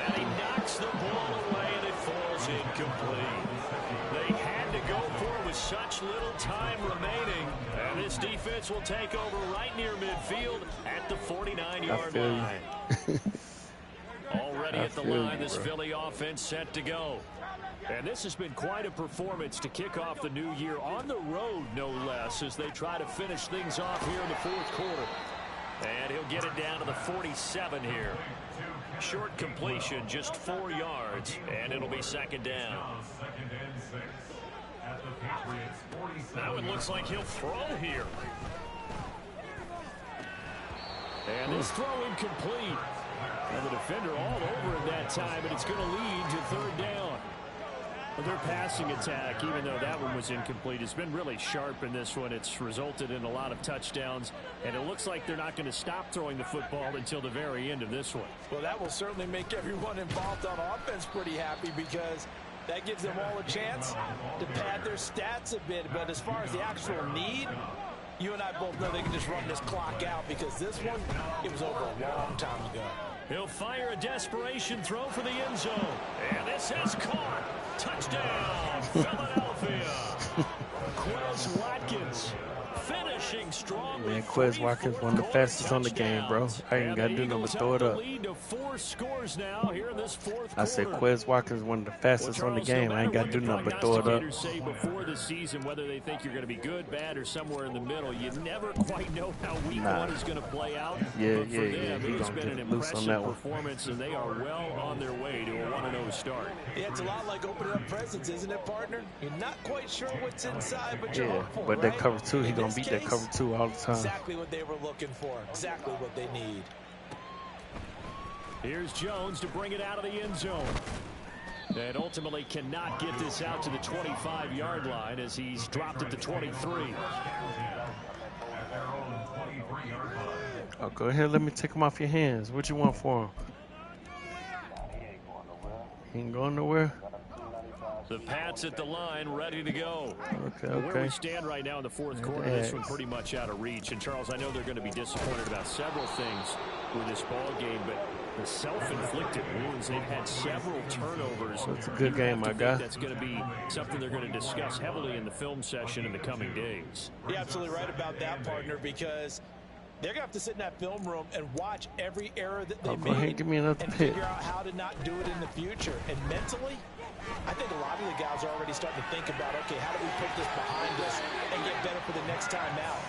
And he knocks the ball away, and it falls incomplete. They had to go for it with such little time remaining. And this defense will take over right near midfield at the 49-yard line. Already at the line, this Philly offense set to go. And this has been quite a performance to kick off the new year on the road, no less, as they try to finish things off here in the 4th quarter. And he'll get it down to the 47 here. Short completion, just 4 yards, and it'll be 2nd down. Second and 6 at the Patriots 47. Now it looks like he'll throw here. And this throw incomplete. And the defender all over it that time, and it's going to lead to 3rd down. But their passing attack, even though that one was incomplete, has been really sharp in this one. It's resulted in a lot of touchdowns, and it looks like they're not going to stop throwing the football until the very end of this one. Well, that will certainly make everyone involved on offense pretty happy, because that gives them all a chance to pad their stats a bit. But as far as the actual need, you and I both know they can just run this clock out, because this one, it was over a long time ago. He'll fire a desperation throw for the end zone. And this is caught. Touchdown, Philadelphia. Quez Watkins finishing finishing strong. Man, with Quez 3 Watkins, one of the fourth-quarter fastest on the game, bro. touchdowns. I ain't And got to the do nothing Eagles but throw help it the up. lead to 4 scores now here in this fourth I said quarter. Quez Watkins, one of the Well, fastest on the Charles, game. no I ain't matter got to what do the nothing but throw it up. prognosticators say before the season, whether they think you're going to be good, bad, or somewhere in the middle, you never quite know how week one is going to play out. Yeah, but for them, He it's gonna been an get loose on impressive that one. performance, and they are well on their way to a 1-0 start. Yeah, it's a lot like opening up presents, isn't it, partner? You're not quite sure what's inside, but you're Yeah, hopeful, but right? that cover two, he In gonna this beat that case, cover two all the time. exactly what they were looking for, exactly what they need. Here's Jones to bring it out of the end zone. And ultimately cannot get this out to the 25-yard line as he's dropped it to 23. Oh, go ahead, let me take him off your hands. What you want for him? He ain't going nowhere? The Pats at the line, ready to go. Okay. Where we stand right now in the fourth quarter, this one pretty much out of reach. And, Charles, I know they're going to be disappointed about several things with this ball game, but the self-inflicted wounds, they've had several turnovers. It's a good game, my guy. That's going to be something they're going to discuss heavily in the film session in the coming days. You're absolutely right about that, partner, because they're going to have to sit in that film room and watch every error that they go ahead, made give me another and pick. figure out how to not do it in the future. And mentally, I think a lot of the guys are already starting to think about, okay, how do we put this behind us and get better for the next time out?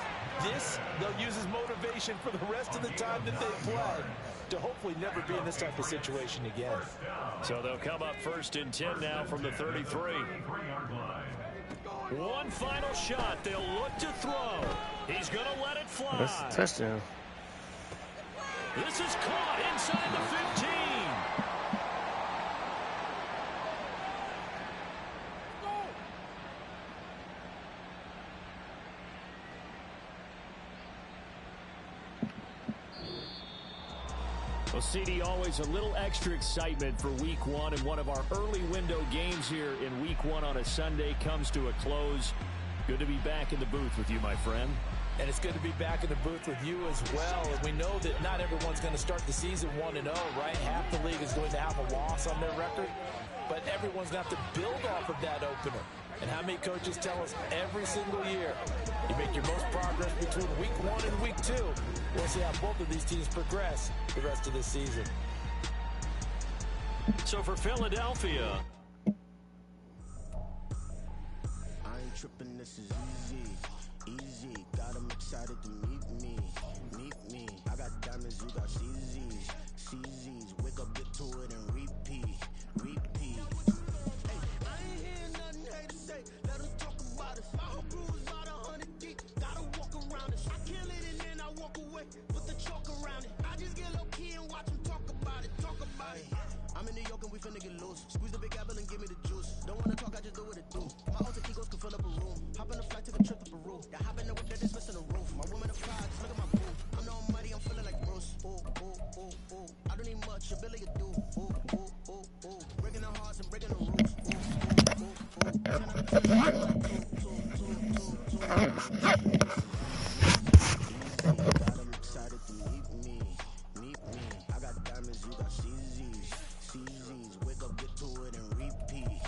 This, they'll use as motivation for the rest of the time that they play to hopefully never be in this type of situation again. So they'll come up 1st and 10 now from the 33. One final shot. They'll look to throw. He's going to let it fly. Oh, that's a touchdown. This is caught inside the 15. Well, CD, always a little extra excitement for week one, and one of our early window games here in week one on a Sunday comes to a close. Good to be back in the booth with you, my friend. And it's good to be back in the booth with you as well. And we know that not everyone's going to start the season 1-0, right? Half the league is going to have a loss on their record, but everyone's going to have to build off of that opener. And how many coaches tell us every single year, you make your most progress between week 1 and week 2. We'll see how both of these teams progress the rest of this season. So for Philadelphia, I ain't tripping, this is easy, got them excited to meet me, I got diamonds, you got CZs, wake up, get to it and repeat. Hey, I ain't hear nothing hate to say, let them talk about us, my whole crew is about 100 deep, gotta walk around us, I kill it and then I walk away, put the chalk around it, I just get low key and watch them talk about it. I'm in New York and we finna get loose. Squeeze the big apple and give me the juice. Don't wanna talk, I just do what it do. My alter egos can fill up a room. Hop on a flight, take a trip to Peru. Yeah, hop in the whip that is missing a roof. My woman of pride, just look at my boo. I'm the almighty, I'm feeling like Bruce. Ooh. I don't need much, your Billy you do. Ooh. Breaking the hearts and breaking the rules. Got them excited to meet me. I got diamonds, you got CZs, wake up, get to it and repeat. Hey,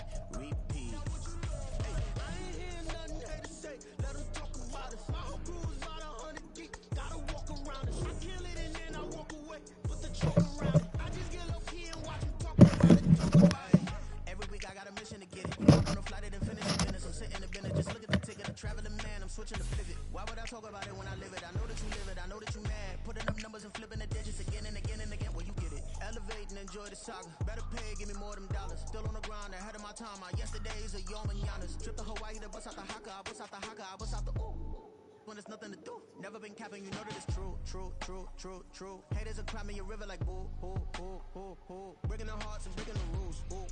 I ain't hear nothing hate to say, let them talk about us. My whole crew is about 100 deep, gotta walk around us. I kill it and then I walk away, put the chalk around it. I just get low key and watch them talk about it. Every week I got a mission to get it. Hop on a flight and then finish the business. I'm sitting in business, just look at the ticket. A traveling man, I'm switching the pivot. Why would I talk about it when I live it? I know that you live it, I know that you mad. Putting up numbers and flipping the digits again and again and again. Well, you get it. Elevate and enjoy the saga. Better pay, give me more of them dollars. Still on the grind, ahead of my time. My yesterdays are your mananas. Trip to Hawaii to bust out the haka. I bust out the haka. I bust out the ooh. When there's nothing to do. Never been capping, you know that it's true. Haters are climbing your river like boo. Breaking the hearts and breaking the rules. Ooh.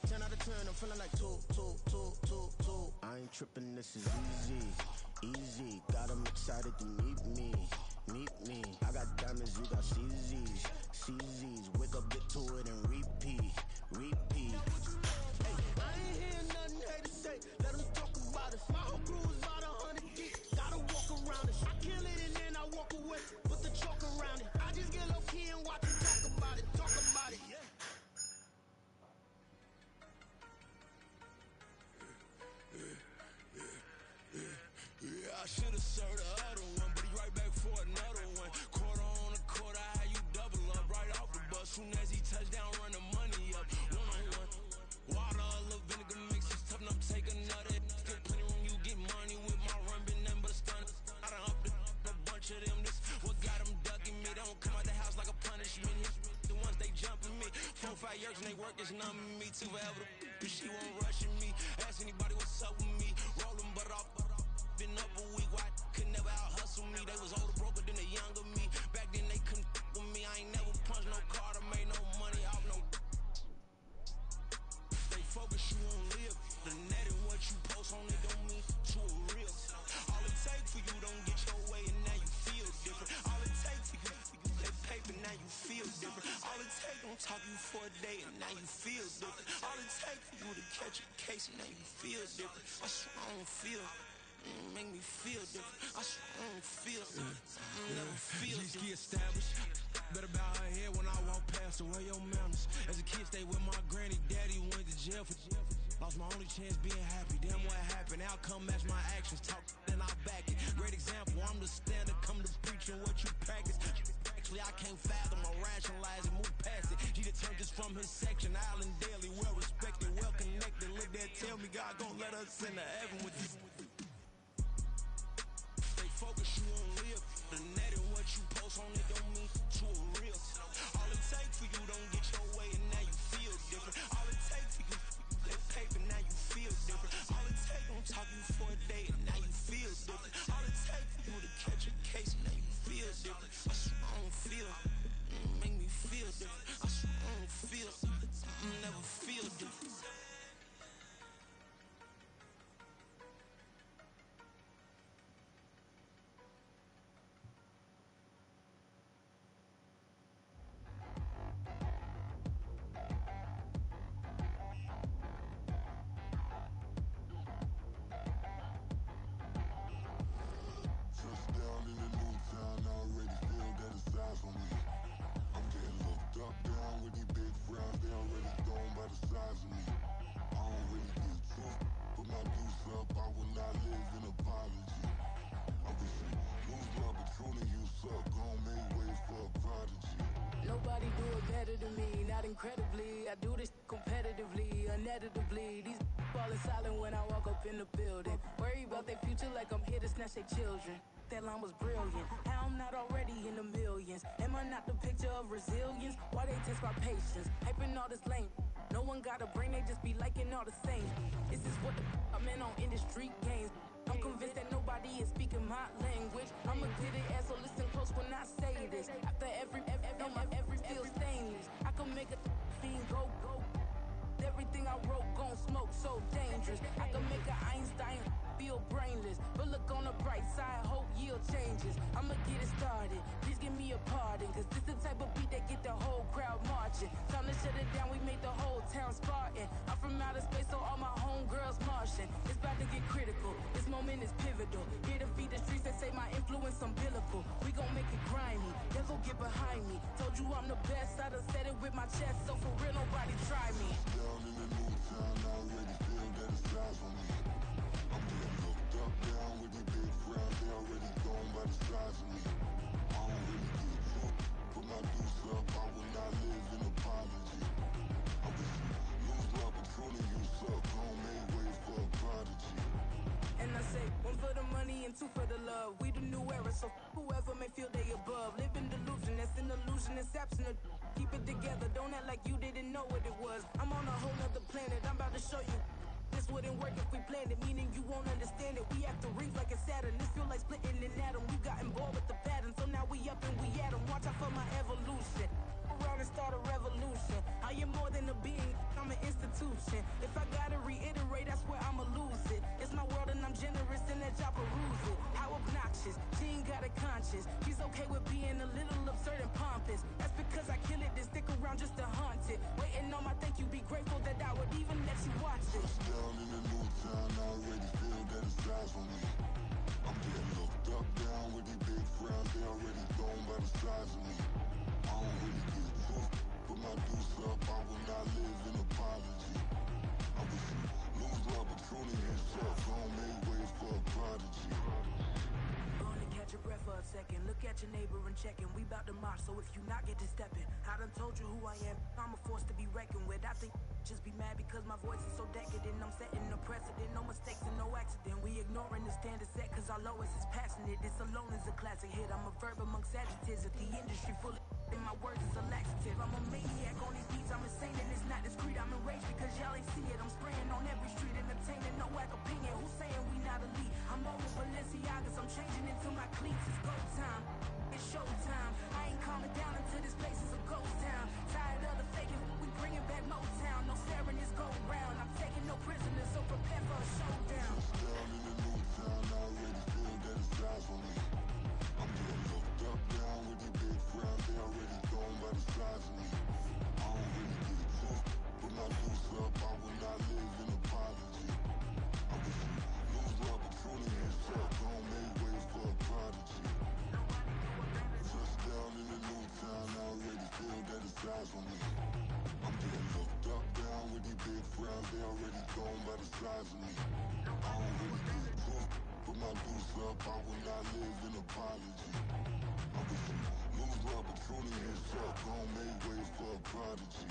10 out of 10, I'm feeling like two. I ain't tripping, this is easy. Got them excited to meet me. I got diamonds, you got CZs, wake up, get to it and repeat. Hey, I ain't hear nothing hate to say, let them talk about us. My whole crew is about 100 deep, gotta walk around us. I kill it and then I walk away, put the chalk around it. I just get low key and watch them talk about it. Yeah. I should've forever. But she won't rushing me. Ask anybody what's up with me. Rolling but off. Been up a week, why could never out hustle me? They was older, broker than the younger me. Back then they couldn't with me. I ain't never punched no card or made no money off no. Stay focused, you won't live. The net and what you post on it don't mean to a real. All it take for you don't get your way and now you feel different. All it take for you that paper, now you feel different. All it take don't talk you for a day and now you feel different. All it take for you to catch a case and now you feel different. I swear I don't feel. Make me feel different. I swear I don't feel. Never feel G-ski established. Better bow her head when I walk past her. Where your manners? As a kid, stayed with my granny. Daddy went to jail for. Lost my only chance being happy. Damn, what happened? Outcome match my actions. Talk, then I back it. Great example. I'm the standard. Come to preaching what you practice. Actually, I can't fathom or rationalize it. Move past it. She turned this from his section. Island daily, well respected, well connected. Look there, tell me God gon' let us into heaven with this. Focus, you won't live. The net and what you post on it don't mean to a real. All it take for you don't get your way and now you feel different. All it take for you that paper, now you feel different. All it take don't talk you for a day and now you feel different. All it take for you to catch a case and now you feel different. I swear I don't feel. Make me feel different. I swear I don't feel. Never feel different. Nobody do it better than me, not incredibly. I do this competitively, uneditably. These falling silent when I walk up in the building. Worry about their future like I'm here to snatch their children. That line was brilliant. How I'm not already in the millions? Am I not the picture of resilience? Why they test my patience? Hyping all this lame. No one got a brain, they just be liking all the same. This is what the I'm in on industry games. I'm convinced that nobody is speaking my language. I'm a good ass, so listen close when I say this. After every feel stainless. I can make a fiend go. Everything I wrote gon' smoke, so dangerous. I can make an Einstein feel brainless. But look on the bright side, hope yield changes. I'ma get it started, please give me a pardon. Cause this the type of beat that get the whole crowd marching. Time to shut it down, we made the whole town Spartan. I'm from outer space, so all my homegirls Martian. It's about to get critical, this moment is pivotal. Here to feed the streets, they say my influence umbilical. We gon' make it grimy, devil get behind me. Told you I'm the best, I done said it with my chest. So for real, nobody try me. Down in the new town, I already feel that it's eyes on me. I'm getting looked up, down with the big crowd. They already gone by the size of me. I don't really get to put my deuce up. I will not live in apology. I wish you lose my patron you suck. Home made way for a prodigy. And I say, one for the money and two for the love. We the new era, so whoever may feel they above. Live in delusion, that's an illusion, it's absent. Keep it together, don't act like you didn't know what it was. I'm on a whole nother planet, I'm about to show you. This wouldn't work if we planned it, meaning you won't understand it. We after rings like a Saturn, this feel like splitting an atom. You got involved with the pattern, so now we up and we at 'em. Watch out for my evolution. Around and start a revolution. I am more than a being, I'm an institution. If I gotta reiterate, that's where I'ma lose it. It's my world and I'm generous and that y'all peruse it. How obnoxious, she ain't got a conscience. She's okay with being a little absurd and pompous. That's because I kill it, then stick around just to haunt it. Waiting on my thank you, be grateful that I would even let you watch it. Down in the new town, I already feel that it's eyes on me. I'm getting looked up, down with the big crowd. They already gone by the size of me. I don't really get to put my deuce up. I will not live in apology. I wish you lose my patron you suck. Home made way for a prodigy. Gonna catch your breath for a second. Look at your neighbor and checking. We bout to march, so if you not get to stepping. I done told you who I am. I'm a force to be reckoned with. I think just be mad because my voice is so decadent. I'm setting a precedent. No mistakes and no accident. We ignoring the standard set cause our lowest is passionate. This alone is a classic hit. I'm a verb amongst adjectives. If the industry full of My words is a laxative. I'm a maniac on these beats. I'm insane and it's not discreet. I'm enraged because y'all ain't see it. I'm spraying on every street, entertaining no whack opinion. Who's saying we not elite? I'm over Balenciagas. I'm changing into my cleats. It's go time. It's showtime. I ain't calming down until this place is a ghost town. Tired of the faking. We bringing back Motown. No staring this go round. I'm taking no prisoners, so prepare for a showdown. Down in the new town, I already feel that it's time for me. I'm getting looked up, down with the big frown. They already thrown by the size of me. I don't really get it tough. Put my loose up, I will not live in apology. I wish you lose the opportunity and shut. Don't make way for a prodigy. Touchdown in the new town, I already feel that it's time for me. I'm getting looked up, down with the big frown. They already thrown by the size of me. I don't really get it tough. Put my loose up, I will not live in apology. I wish you lose the opportunity and shut. Don't make way for a prodigy.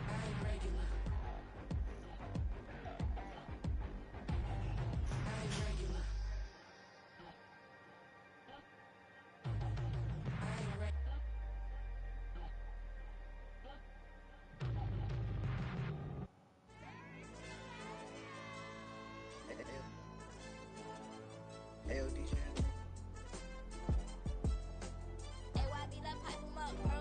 I ain't regular. I ain't regular. I ain't regular. Hey, DJ. Hey, YB, that pipe him up, bro.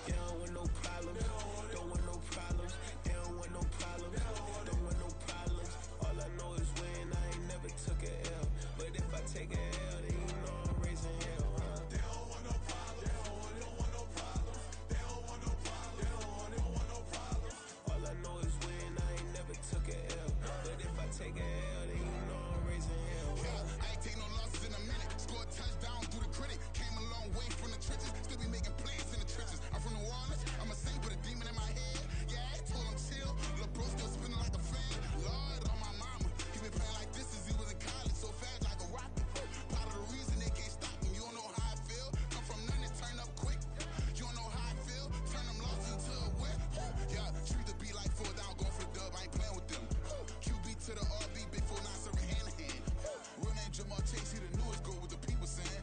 They don't want no problems. Don't want no problems. They don't want no problems. Don't want no problems. All I know is when I ain't never took a L. But if I take a L, then you know I'm raising hell, huh? They don't want no problems. They don't want no problems. They don't want no problems. They don't want no problems. All I know is when I ain't never took a L. But if I take a L, then you know I'm raising hell, huh? I ain't take no losses in a minute. Scored touchdown through the critic. Came a long way from the trenches. Still be making plays in the trenches. I'm from New Orleans. I'm a saint with a demon in my head. Yeah, I told him chill. Lil' bro still spinning like a fan. Lord on my mama. He been playing like this since he was in college. So fast like a rocket. Part of the reason they can't stop me. You don't know how I feel. Come from nothing, turn up quick. You don't know how I feel. Turn them losses into a whip. Yeah, treat the beat like 4 down. Going for the dub. I ain't playing with them. QB to the RB. Big 4 9 serving hand to hand. Real name Jamar Chase. He the newest goal with the people saying.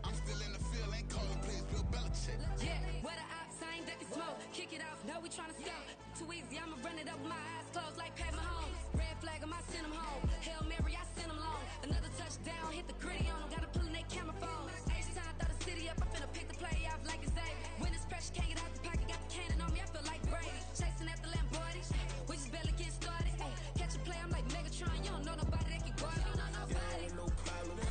I'm still in the field. Ain't calling plays. Bill Belichick. Yeah, where the ops, I ain't ducking smoke. Kick it off, no, we tryna scout. Too easy, I'ma run it up with my eyes closed like Pat Mahomes. Red flag, I send him home. Hail Mary, I send him long. Another touchdown, hit the gritty on him. Gotta pull in their camera phone. H-time, throw the city up. I finna pick the play off like it's A. When it's pressure, can't get out the pocket. Got the cannon on me, I feel like Brady. Chasing after Lamborghini. We just barely get started. Ay, catch a play, I'm like Megatron. You don't know nobody that can guard me. You don't know nobody. No problems.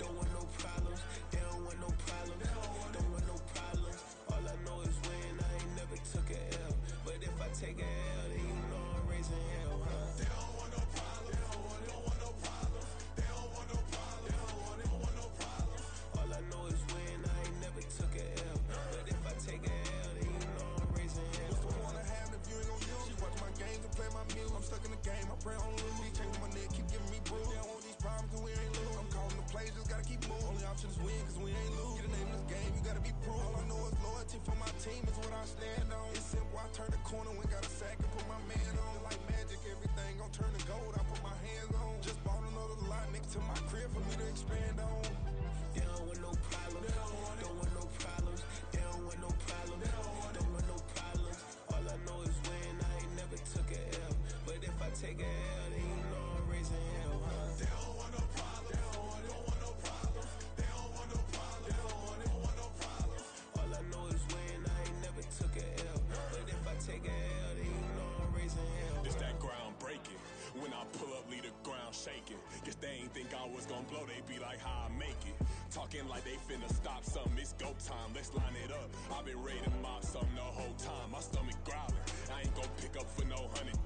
Don't want no problems. They don't want no problems. Don't want no problems. All I know is when I ain't never took a L. But if I take a L, then you know I'm raising hell, huh? They don't want no problems. They don't want no problems. They don't want no problems. They don't want no problems. All I know is when I ain't never took a L. But if I take a L, then you know I'm raising hell. What's the point of having if you ain't gon' use? Watch my games and play my music. I'm stuck in the game. I pray on lose. These chains on my neck keep giving me bruise. They don't want these problems and we ain't lose. I'm calling the plays, just gotta keep moving. Only option is win, cause we ain't lose. Get a name in this game, you gotta be proof. All I know is loyalty for my team is what I stand on. It's simple, I turn the corner when got a sack and put my man on. Like magic, everything gon' turn to gold. I put my hands on. Just bought another lot next to my crib for me to expand on. They don't want no problems. Don't want no problems. They don't want no problems. Don't want no problems. All I know is when I ain't never took a L. But if I take a L, then you know I'm raising hell, huh? They don't want no problems. They don't want no problems. They don't want no problems. They don't want no problems. All I know is when I ain't never took a L. But if I take a L, then you know I'm raising hell. It's that ground breaking. When I pull up, leave the ground shaking. Guess they ain't think I was gonna blow, they be like, how I make it. Talking like they finna stop something, it's go time, let's line it up. I've been ready to mob something the whole time, my stomach growling. I ain't gon' pick up for no 100,000.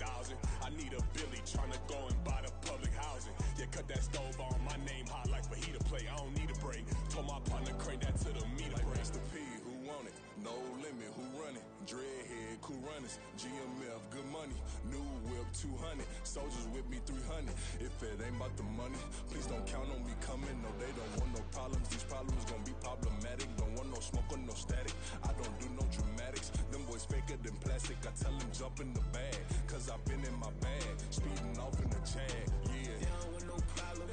I need a Billy tryna go and buy the public housing. Yeah, cut that stove on, my name hot like fajita play. I don't need a break. Told my partner crank that to the meter Like break. Mr. P, who want it? No limit, who run it? Dreadhead, cool runners. GMF, good money. New whip, 200. Soldiers with me, 300. If it ain't about the money, please don't count on me coming. No, they don't want no problems. These problems gon' be problematic. Don't want no smoke or no static. I don't do no dramatics. Them boys faker than plastic. I tell them jump in the bag, cause I've been in my bag. Speeding off in the Jag, yeah. They don't want no problems.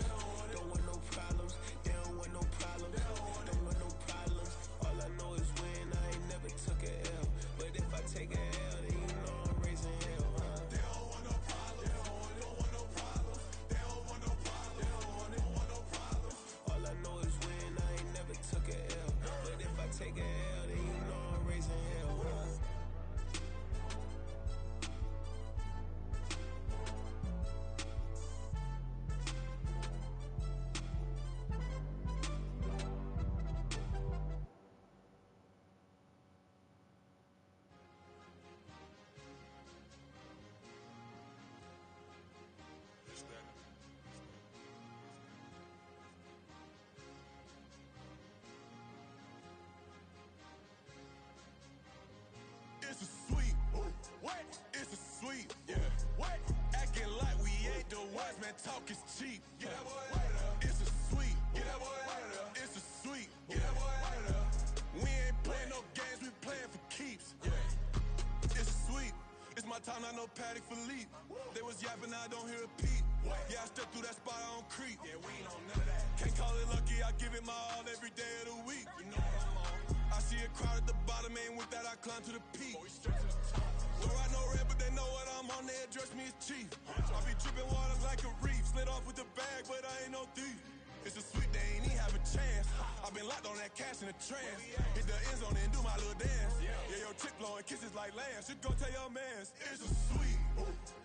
I know Patty Philippe. They was yapping, I don't hear a peep. Yeah, I stepped through that spot, I don't creep. Yeah, we ain't on none of that. Can't call it lucky, I give it my all every day of the week. You know what I'm on. I see a crowd at the bottom, and with that I climb to the peak. Don't ride no red, but they know what I'm on, they address me as chief. I be dripping water like a reef. Slid off with the bag, but I ain't no thief. It's a sweet, they ain't even have a chance. I've been locked on that cash in a trance. Hit the end zone and do my little dance. Yeah, your chick blowing kisses like lambs. You go tell your mans. It's a sweet.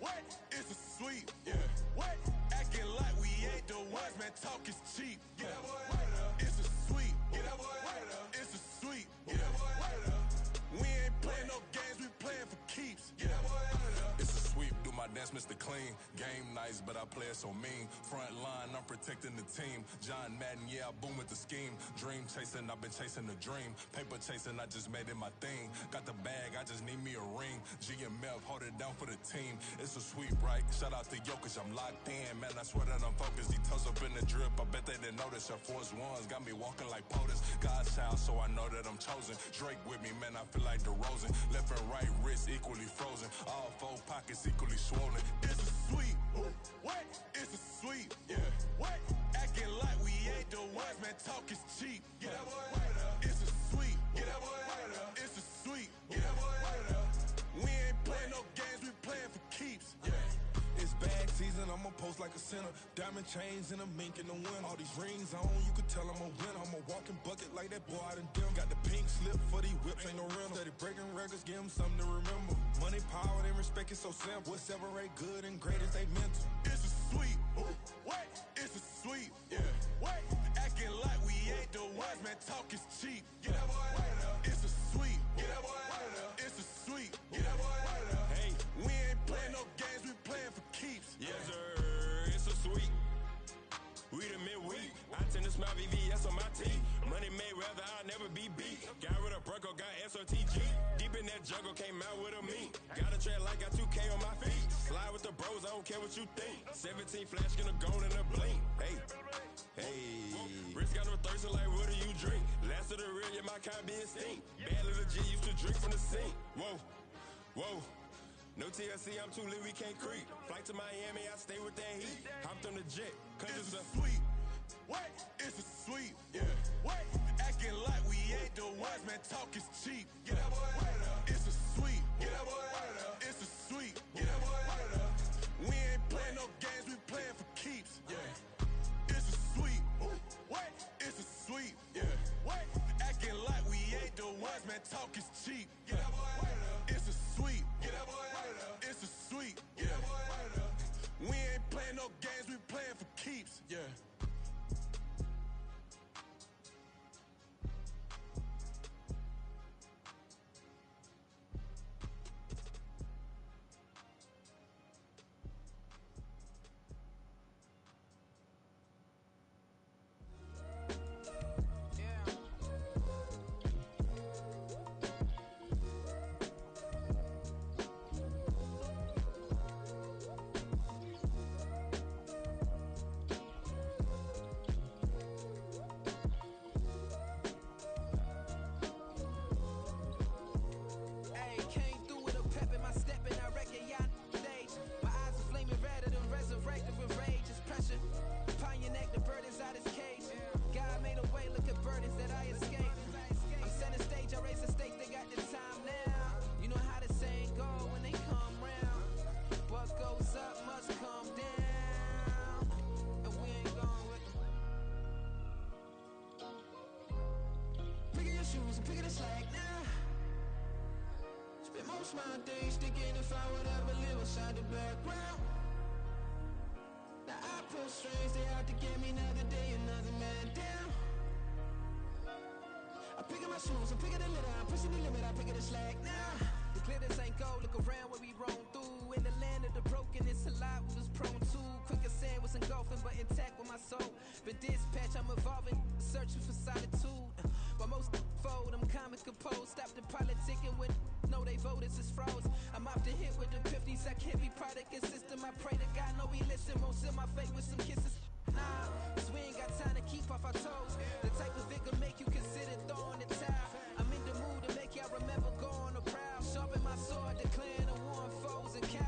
What? It's a sweet. Yeah. What? Acting like we ain't the ones, man. Talk is cheap. Get that boy out of there. It's a sweet. Get that boy out of there. It's a sweet. Get that boy out of there. We ain't playing no games, we playing for keeps. Get that boy out of there. It's a sweep, do my dance, Mr. Clean. Game nice, but I play it so mean. Front line, I'm protecting the team. John Madden, yeah, I boom with the scheme. Dream chasing, I've been chasing the dream. Paper chasing, I just made it my thing. Got the bag, I just need me a ring. GMF, hold it down for the team. It's a sweep, right? Shout out to Jokic, I'm locked in. Man, I swear that I'm focused. He toes up in the drip, I bet they didn't notice. Air Force Ones got me walking like POTUS. God's child, so I know that I'm chosen. Drake with me, man, I feel like DeRozan. Left and right wrist equally frozen. All four pockets equally swollen. It's a sweet. What? It's a sweet. Yeah. What? Acting like we ain't the ones, man. Talk is cheap. Get that boy out of there. It's a sweet. Get that boy out of there. It's a sweet. Get that boy out of there. We ain't playing no games, we playing for keeps. Yeah. It's bag season, I'ma post like a sinner. Diamond chains and a mink in the wind. All these rings on, you could tell I'm a winner. I'm a walking bucket like that boy out in dim. Got the pink slip for these whips, ain't no rental. Steady breaking records, give them something to remember. Money, power, and respect is so simple. What separate good and great is they mental. It's a sweet. What? It's a sweet. Yeah. What? Acting like we ain't the ones, man. Talk is cheap. Get that boy out of there. It's a sweet. Get that boy out of there. It's a sweet. Get that boy out of there. Hey, we ain't playing no games, we playing for keeps. Yes, sir. It's a sweet. We the midweek. I tend to smile VVS on my teeth. Money made rather I'll never be beat. Got rid of Bronco, got SOTG. Deep in that jungle, came out with a meat. Got a tread like got 2K on my feet. Slide with the bros, I don't care what you think. 17 flash, gonna go in a blink. Hey, hey. Wrist got no thirst, like what do you drink? Last of the real, yeah, my kind be extinct. Bad little G used to drink from the sink. Whoa, whoa. No TLC, I'm too lit, we can't creep. Flight to Miami, I stay with that heat. Hopped on the jet, cause it's a sweet. What? It's a sweet. Yeah. What? Acting like we ain't the ones, man. Talk is cheap. Get that boy out of there. It's a sweet. Get that boy out of there. It's a sweet. Get that boy out of there. We ain't playing no games, we playing for keeps. Yeah. It's a sweet. What? It's a sweet. Yeah. What? Acting like we ain't the ones, man. Talk is cheap. Get that boy out of there. It's a sweet. Get that boy out of there. It's a sweet. Get that boy out of there. We ain't playing no games, we playing for keeps. Yeah. My days thinking if I would ever live inside the background. Now I pull strings, they out to get me another day, another man down. I'm picking my shoes, I'm picking the litter, I'm pushing the limit, I'm picking the slack now. The glitters ain't gold, look around where we roam through. In the land of the broken, it's a lot we was prone to. Quicker sand was engulfing, but intact with my soul. But dispatch, I'm evolving, searching for solitude. While most fold, I'm comic composed. Stop the politicking when know they voters is froze. I'm off the hit with the 50s, I can't be product and system. I pray to God, know he listen, won't seal my fate with some kisses. Nah, cause we ain't got time to keep off our toes. The type of vigor make you consider throwing the towel. I'm in the mood to make y'all remember going to proud. Sharpen my sword, declaring the war on foes and cowards.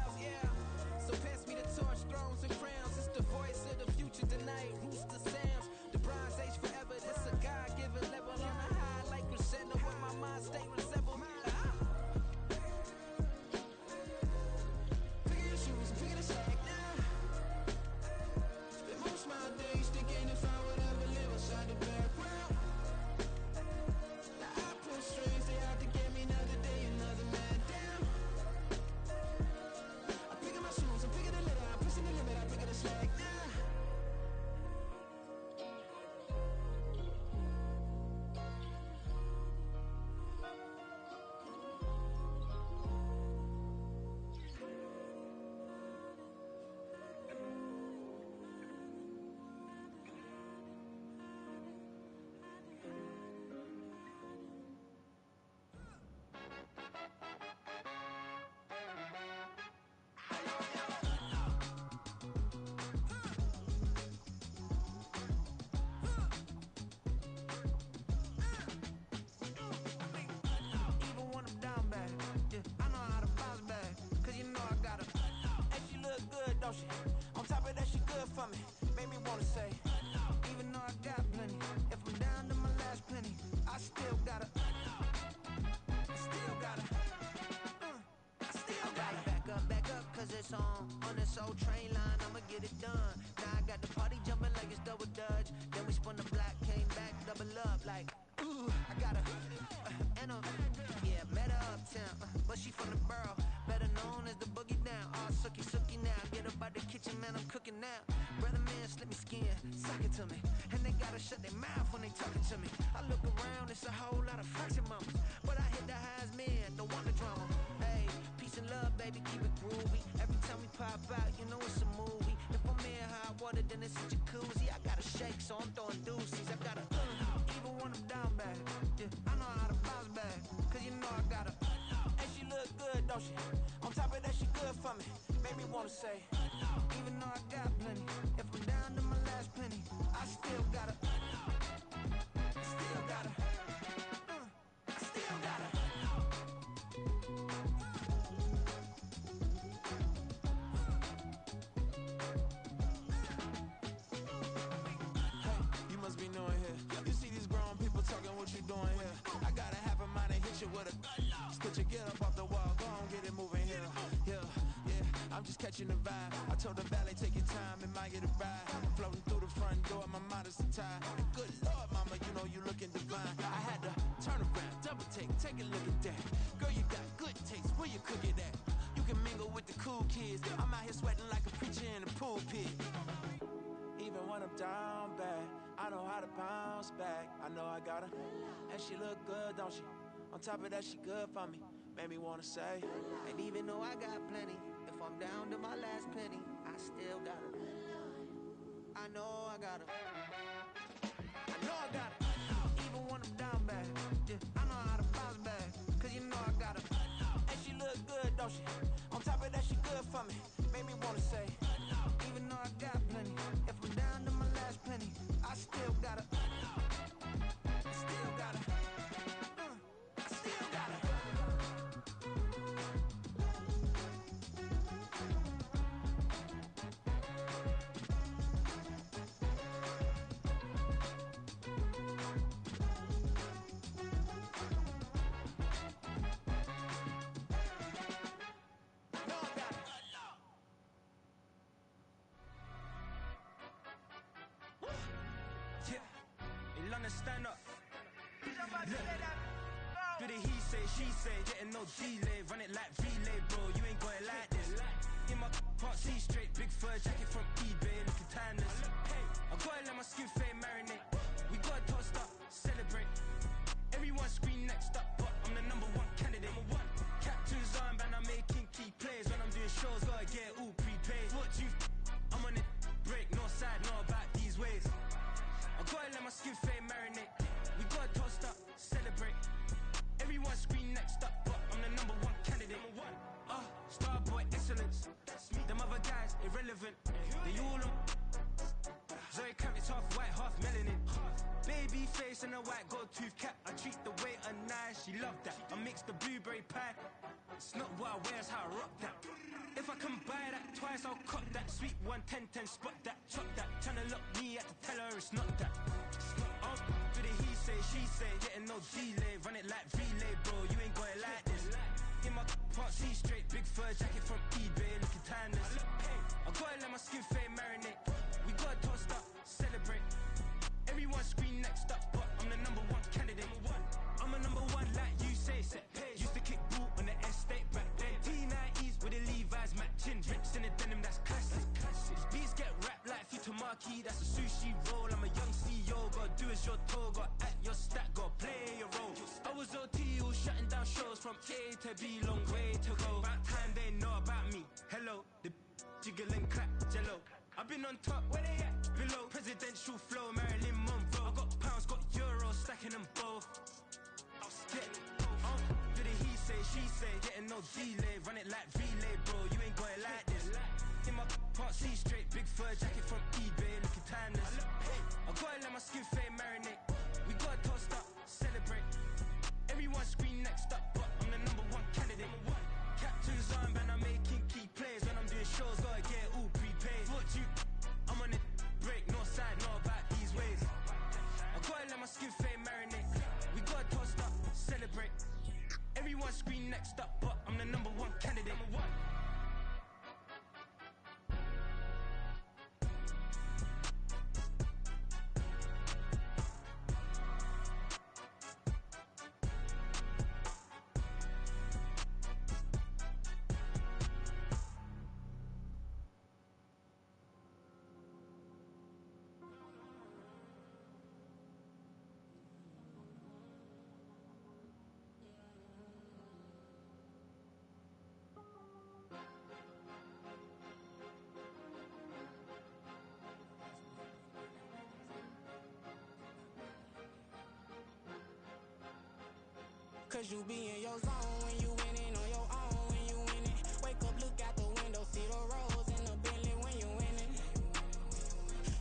it's on this old train line, I'ma get it done. Now I got the party jumping like it's double dutch. Then we spun the block, came back, double up like, ooh, I got a, and a, yeah, met her uptown, but she from the borough, better known as the boogie down. All sookie now, get up out the kitchen, man, I'm cooking now. Brother man, slip me skin, suck it to me, and they gotta shut their mouth when they talking to me. I look around, it's a whole lot of fraction mamas, but I hit the highs, man, don't want the drama. Hey, peace and love, baby, keep it groovy. Every time we pop out, you know it's a movie. If I'm in hot water, then it's a jacuzzi. I gotta shake, so I'm throwing deuces. I gotta, even when I'm down bad, yeah, I know how to bounce back, cause you know I gotta, and she look good, don't she? On top of that, she good for me. Made me wanna say, even though I got plenty, if I'm down to my last penny, I still gotta, I still gotta. Be knowing here. You see these grown people talking, what you doing here? I gotta have a mind and hit you with a stitch you get up off the wall, go on, get it moving here. Yeah, I'm just catching the vibe. I told the valet, take your time, it might get a ride. I'm floating through the front door, my mind is tied. Good Lord, mama, you know you looking divine. I had to turn around, double take a look at that. Girl, you got good taste, where you cook it at? You can mingle with the cool kids. I'm out here sweating like a preacher in the pulpit. Even when I'm down bad, I know how to bounce back. I know I got her, and she look good, don't she? On top of that, she good for me. Made me wanna say, and even though I got plenty, if I'm down to my last penny, I still got her. I know I got her. I know I got her. Even when I'm down bad, yeah, I know how to bounce back, cause you know I got her. And she look good, don't she? On top of that, she good for me. Made me wanna say, even though I got plenty, if I'm down to my last penny, I still gotta, I still gotta, I still gotta. Stand up. Look. Do the he say, she say, getting no delay, run it like relay, bro. You ain't got it like this. In my can't see straight, big fur jacket from eBay, looking timeless. I gotta let my skin fade marinate. We gotta toast up, celebrate. Everyone scream next up, but I'm the number one candidate. Captain's armband, I'm making key plays. When I'm doing shows, gotta get all prepaid. What you I'm on it, break, no side, no about these ways. I gotta let my skin fade marinate. We gotta toast up, celebrate. Everyone scream next up, but I'm the number one candidate. Starboy excellence. Them other guys irrelevant. They all on. Zoe Kravitz half white, half melanin. Baby face and a white gold tooth cap. I treat the waiter nice, she love that. I mix the blueberry pie. It's not what I wear, it's how I rock that. If I can buy that twice, I'll cut that. Sweet 110, spot that, chop that. Tryna lock me, I have to tell her it's not that. Do the he say, she say, getting no delay. Run it like relay, bro, you ain't got it like this. In my can't see straight, big fur jacket from eBay, looking timeless. I gotta let my skin fade marinate. We gotta toast up, celebrate. Everyone scream next up, but I'm the number one candidate. I'm a number one like you say, set pace. Used to kick ball on the estate back then. T90s with the Levi's matching. Rips in the denim, that's classic. Beats get wrapped like Futamaki, that's a sushi roll. I'm a young CEO, gotta do as you're told. Gotta act your stat, gotta play your role. I was OT, all shutting down shows from A to B, long way to go. About time they know about me. Hello, the jiggle and clap, jello. I've been on top, where they at? Below, presidential flow, Marilyn Monroe. I got pounds, got euros, stacking them both. Do the he say, she say, getting no delay. Run it like relay, bro, you ain't got it like this. In my can't see straight, big fur jacket from eBay, looking timeless. I gotta let my skin fade marinate. We gotta toast up, celebrate. Everyone scream next up, but I'm the number one candidate. Captain's armband, I'm making key plays. When I'm doing shows, gotta get all prepaid. What you, I'm on it, break, no side, no about these ways. I gotta let my skin fade marinate. We gotta toast up, celebrate. Everyone scream next up, but I'm the number one candidate. Cause you be in your zone when you winning on your own when you winning. Wake up, look out the window, see the rose in the Bentley when you winning.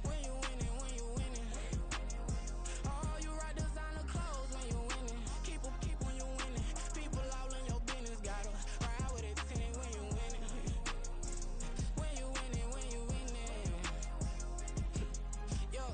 When you winning, when you winning. Oh, you rock designer clothes when you winning. Keep when you winning. People all in your business, gotta ride with it tinted when you winning. When you winning, when you winning. Yo,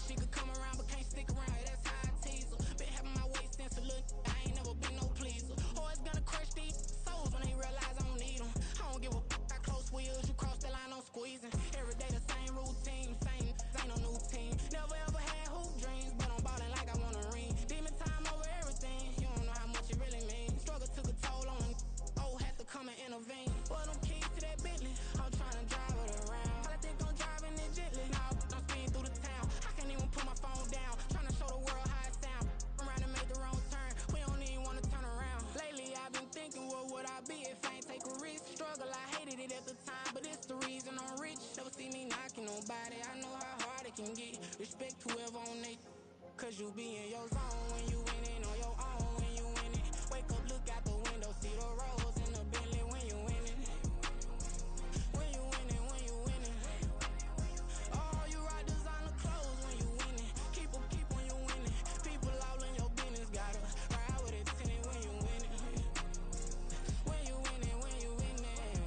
she could come around but can't stick around. That's how I tease her. Been having my waist since a little. I ain't never been no pleaser. Always gonna crush these souls when they realize I don't need them. I don't give a f***. Got close wheels, you cross the line, I'm squeezing. Every day the same routine, same ain't no new team. Never ever had hoop dreams, but I'm ballin' like I want a ring. Demon time over everything, you don't know how much it really means. Struggle took a toll on them. Oh, had to come and intervene. Well, them keys to that Bentley, I'm tryna drive it around. I think I'm driving it gently. Now I'm speeding through the town. I can't even put my phone down. Tryna show the world how it sound. Around and made the wrong turn. We don't even wanna turn around. Lately I've been thinking, what would I be if I ain't take a risk? Struggle, I hated it at the time, but it's the reason I'm rich. Never see me knocking nobody. I know how hard it can get. Respect whoever on they. Cause you be in your zone when you winning on your own when you winning. Wake up, look out the window, see the rose in the Bentley when you winning. When you winning, when you winning. Oh, you rock designer clothes when you winning. Keep when you winning. People all in your business, gotta ride with it tinted when you winning. When you winning, when you winning.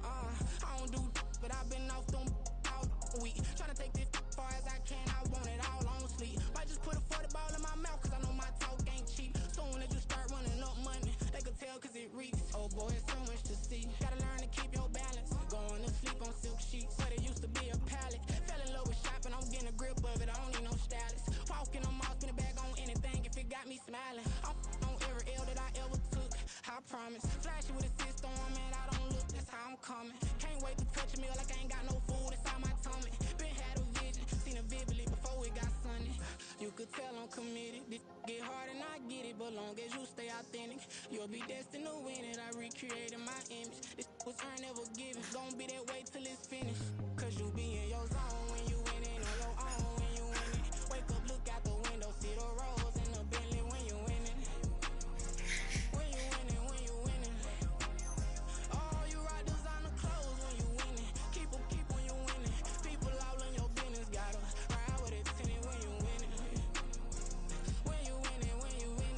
I don't do but I've been off them all week. Tryna take this far as I can, I want it all on sleep. Might just put a 40 ball in my mouth, cause I know my talk ain't cheap. Soon as you start running up money, they could tell cause it reeks. Oh boy, it's so much to see. Gotta learn to keep your balance. Going to sleep on silk sheets, but it used to be a pallet. Fell in love with shopping, I'm getting a grip of it, I don't need no stylist. Walking on mall, spin a bag on anything if it got me smiling. I'm on every L that I ever took, I promise. Flashy with a system, man, I don't look, that's how I'm coming. Can't wait to touch a meal like I ain't got no food inside my tummy. Been had a vision, seen it vividly before it got sunny. You could tell I'm committed. This get hard and I get it, but long as you stay authentic, you'll be destined to win it. I recreated my image. This was earned, never given. Gonna be that way till it's finished. Cause you be in your zone when you winning on your own when you winning. Wake up, look out the window, see the rose in the Bentley when you winning. When you winning, when you winning. Oh, you rock designer clothes when you winning. Keep when you winning. People all in your business, gotta ride with it tinted when you winning. When you winning, when you winning.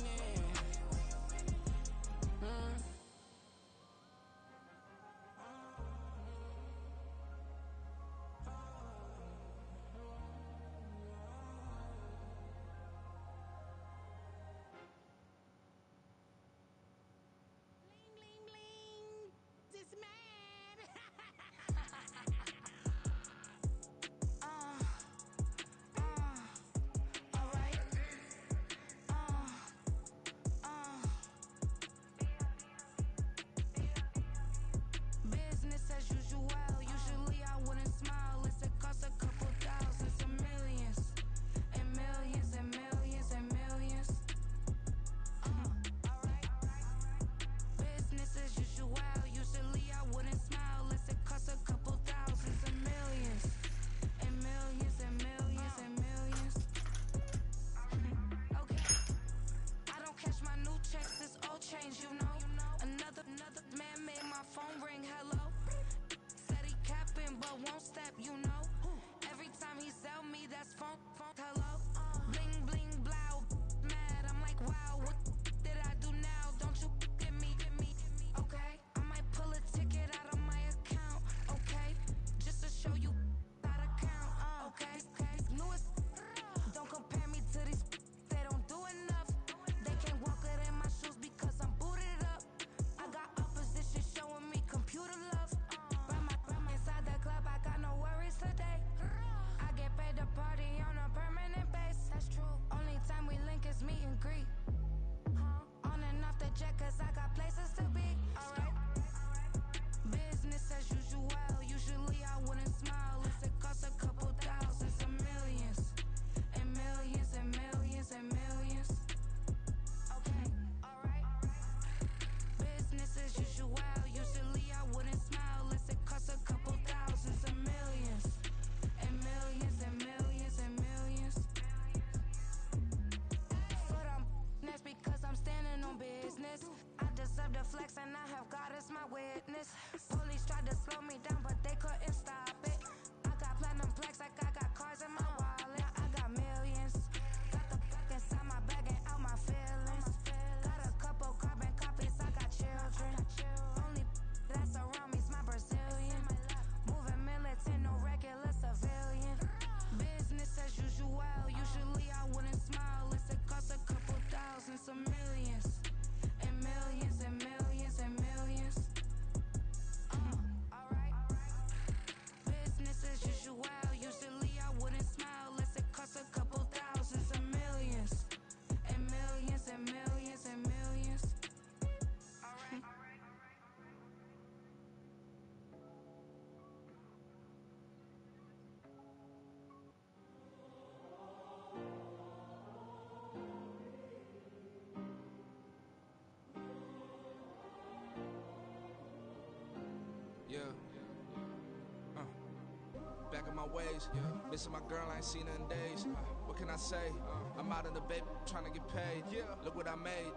Back in my ways, missing my girl, I ain't seen her in days. What can I say? I'm out in the baby, trying to get paid. Look what I made.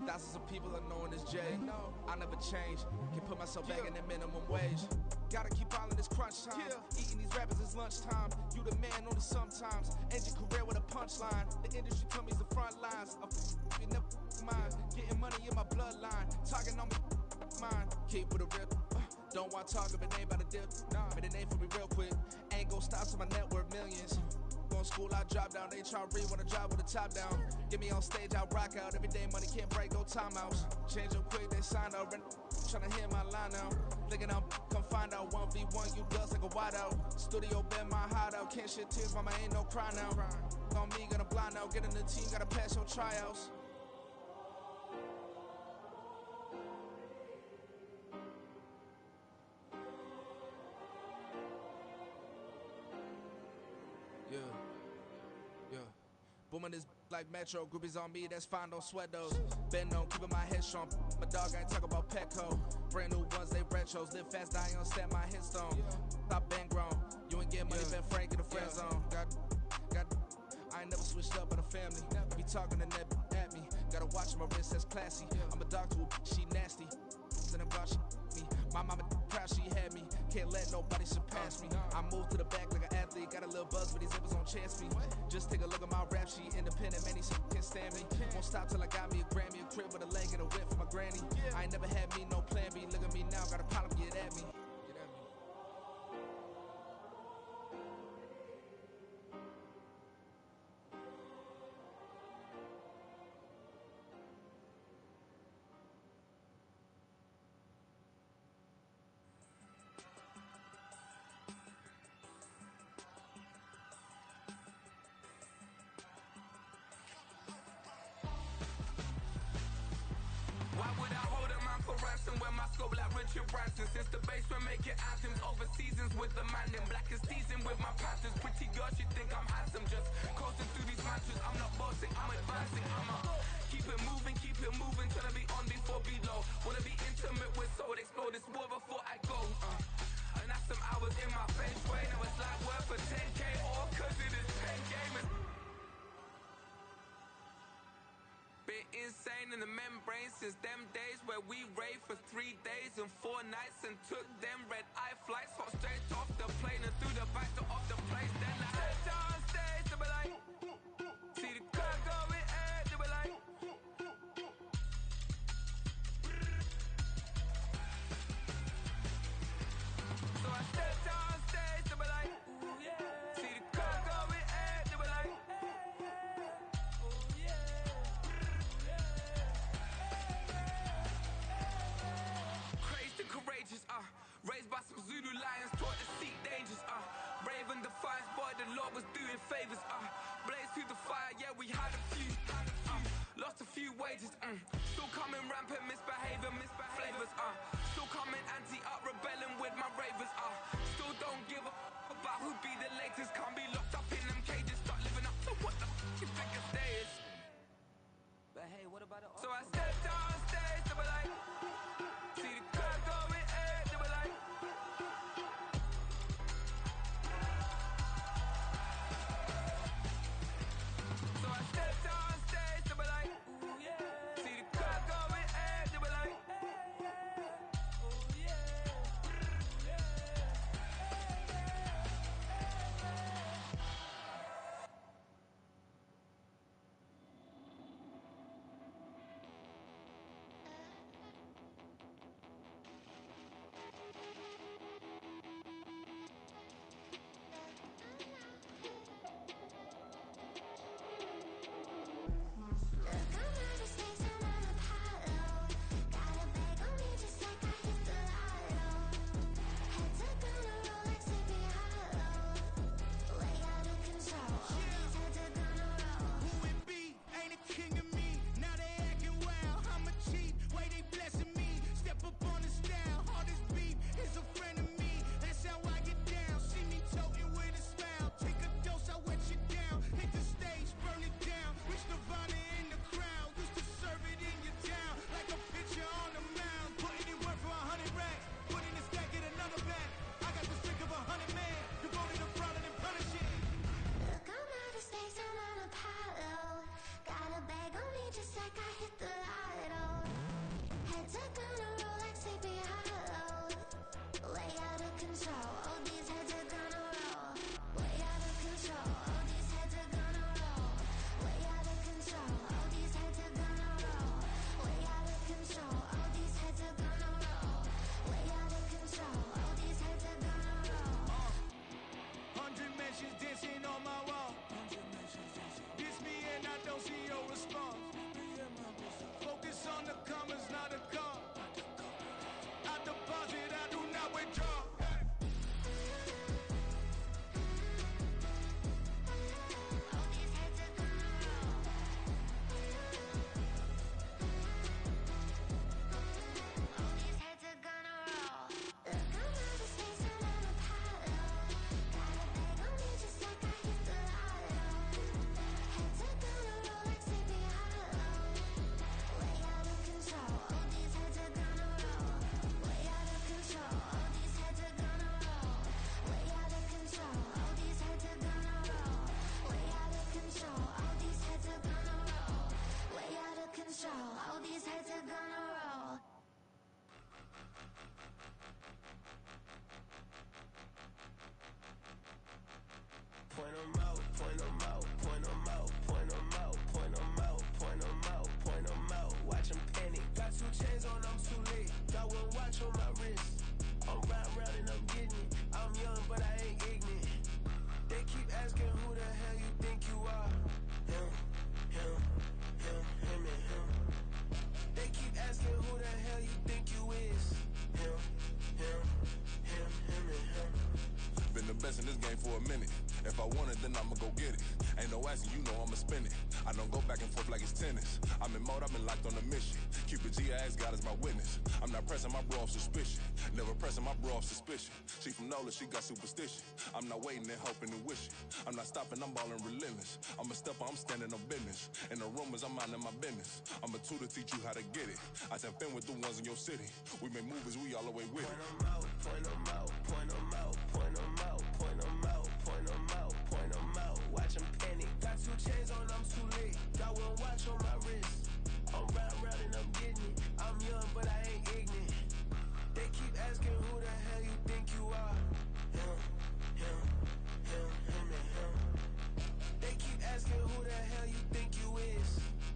Thousands of people are knowing this Jay. I never change. Can put myself back in the minimum wage. Gotta keep all in this crunch time. Eating these rappers is lunchtime. You the man only sometimes. End your career with a punchline. The industry told me it's the front lines. You never mind. Getting money in my bloodline. Talking on me, mine. Keep with a real. Don't want to talk if it ain't about a deal. But it ain't for me real quick. Ain't gon' stop till my net worth millions. Going school, I drop down. They try to read when I drop with the top down. Get me on stage, I rock out. Every day money can't break, no timeouts. Change up quick, they sign up. Tryna hear my line now. Thinking I'm come find out 1v1, you dust like a wideout. Studio been my hideout. Can't shed tears, mama ain't no cry now. On me, gonna blind out. Get in the team, gotta pass your tryouts. Booming this like Metro, groupies on me, that's fine, don't sweat those. Been on, keeping my head strong. My dog ain't talk about Petco. Brand new ones, they retros. Live fast, I ain't stand my headstone. Stop been grown. You ain't get money, been frank in the friend zone. I ain't never switched up on the family. Be talking to that at me. Gotta watch my wrist, that's classy. I'm a dog to a she nasty. Then about she me. My mama proud she had me. Can't let nobody surpass me. I moved to the back like an athlete. Got a little buzz, but these zippers on chance me. Just take a look at my rap sheet. Independent, man, these can't stand me. Won't stop till I got me a Grammy, a crib with a leg and a whip for my granny. I ain't never had me no plan B. Look at me now, got a problem, get at me. Why would I hold a man for ransom when my scope like Richard Branson? Since the basement making anthems over seasons with the man in black is seasoned with my panthers. Pretty girl, she think I'm handsome. Just coasting through these mantras. I'm not bossing, I'm advancing. I'ma keep it moving, trying to be on before below. Wanna be intimate with soul, explore this war before I go. And that's some hours in my face way. Now it's like worth for 10K or cause it is 10 gamers. Been insane in the membrane since them days where we raved for 3 days and 4 nights and took them red eye flights. Hot straight off the plane and through the back door of the place. Then I stepped on stage to be like, see the crowd going ahead to be like. So I stepped on stage to be like, see the crowd going ahead to be like. Courageous, raised by some Zulu lions, taught to seek dangers, brave and defiant, boy, the Lord was doing favors, blaze through the fire, yeah, we had a few, lost a few wages, still coming rampant, misbehavior, flavors, still coming anti-up, rebelling with my ravers, still don't give a about who be the latest, can't be locked up in them cages, start living up to what the you think a day is. But hey, what about the so I stepped on stage to be like, see the crowd going ahead, they were like. So I stepped on stage, they were like. See the crowd going ahead, they were like. watch on my wrist. I'm riding round and I'm getting it. I'm young, but I ain't ignorant. They keep asking who the hell you think you are. Him, him, him, him, and him. They keep asking who the hell you think you is. Him, him, him, him, and him. Been the best in this game for a minute. If I want it, then I'ma go get it. Ain't no asking, you know I'ma spin it. I don't go back and forth like it's tennis. I'm in mode, I've been locked on a mission. Cupid G, I ask God as my witness. I'm not pressing my bro off suspicion. Never pressing my bro off suspicion. She from Nola, she got superstition. I'm not waiting and hoping and wishing. I'm not stopping, I'm balling relentless. I'm a stepper, I'm standing on business. In the rumors, I'm minding my business. I'm a tutor, teach you how to get it. I tap in with the ones in your city. We make movies, we all the way with it. Point them out, point them out, point them out, point them out, point them out, point them out. Watch them panic. Got 2 chains on, I'm too late. Got 1 watch on my wrist. I'm riding round and I'm getting it. I'm young, but I ain't ignorant. They keep asking who the hell you think you are. Him, him, him, him, and him. They keep asking who the hell you think you is.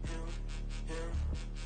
Him, him,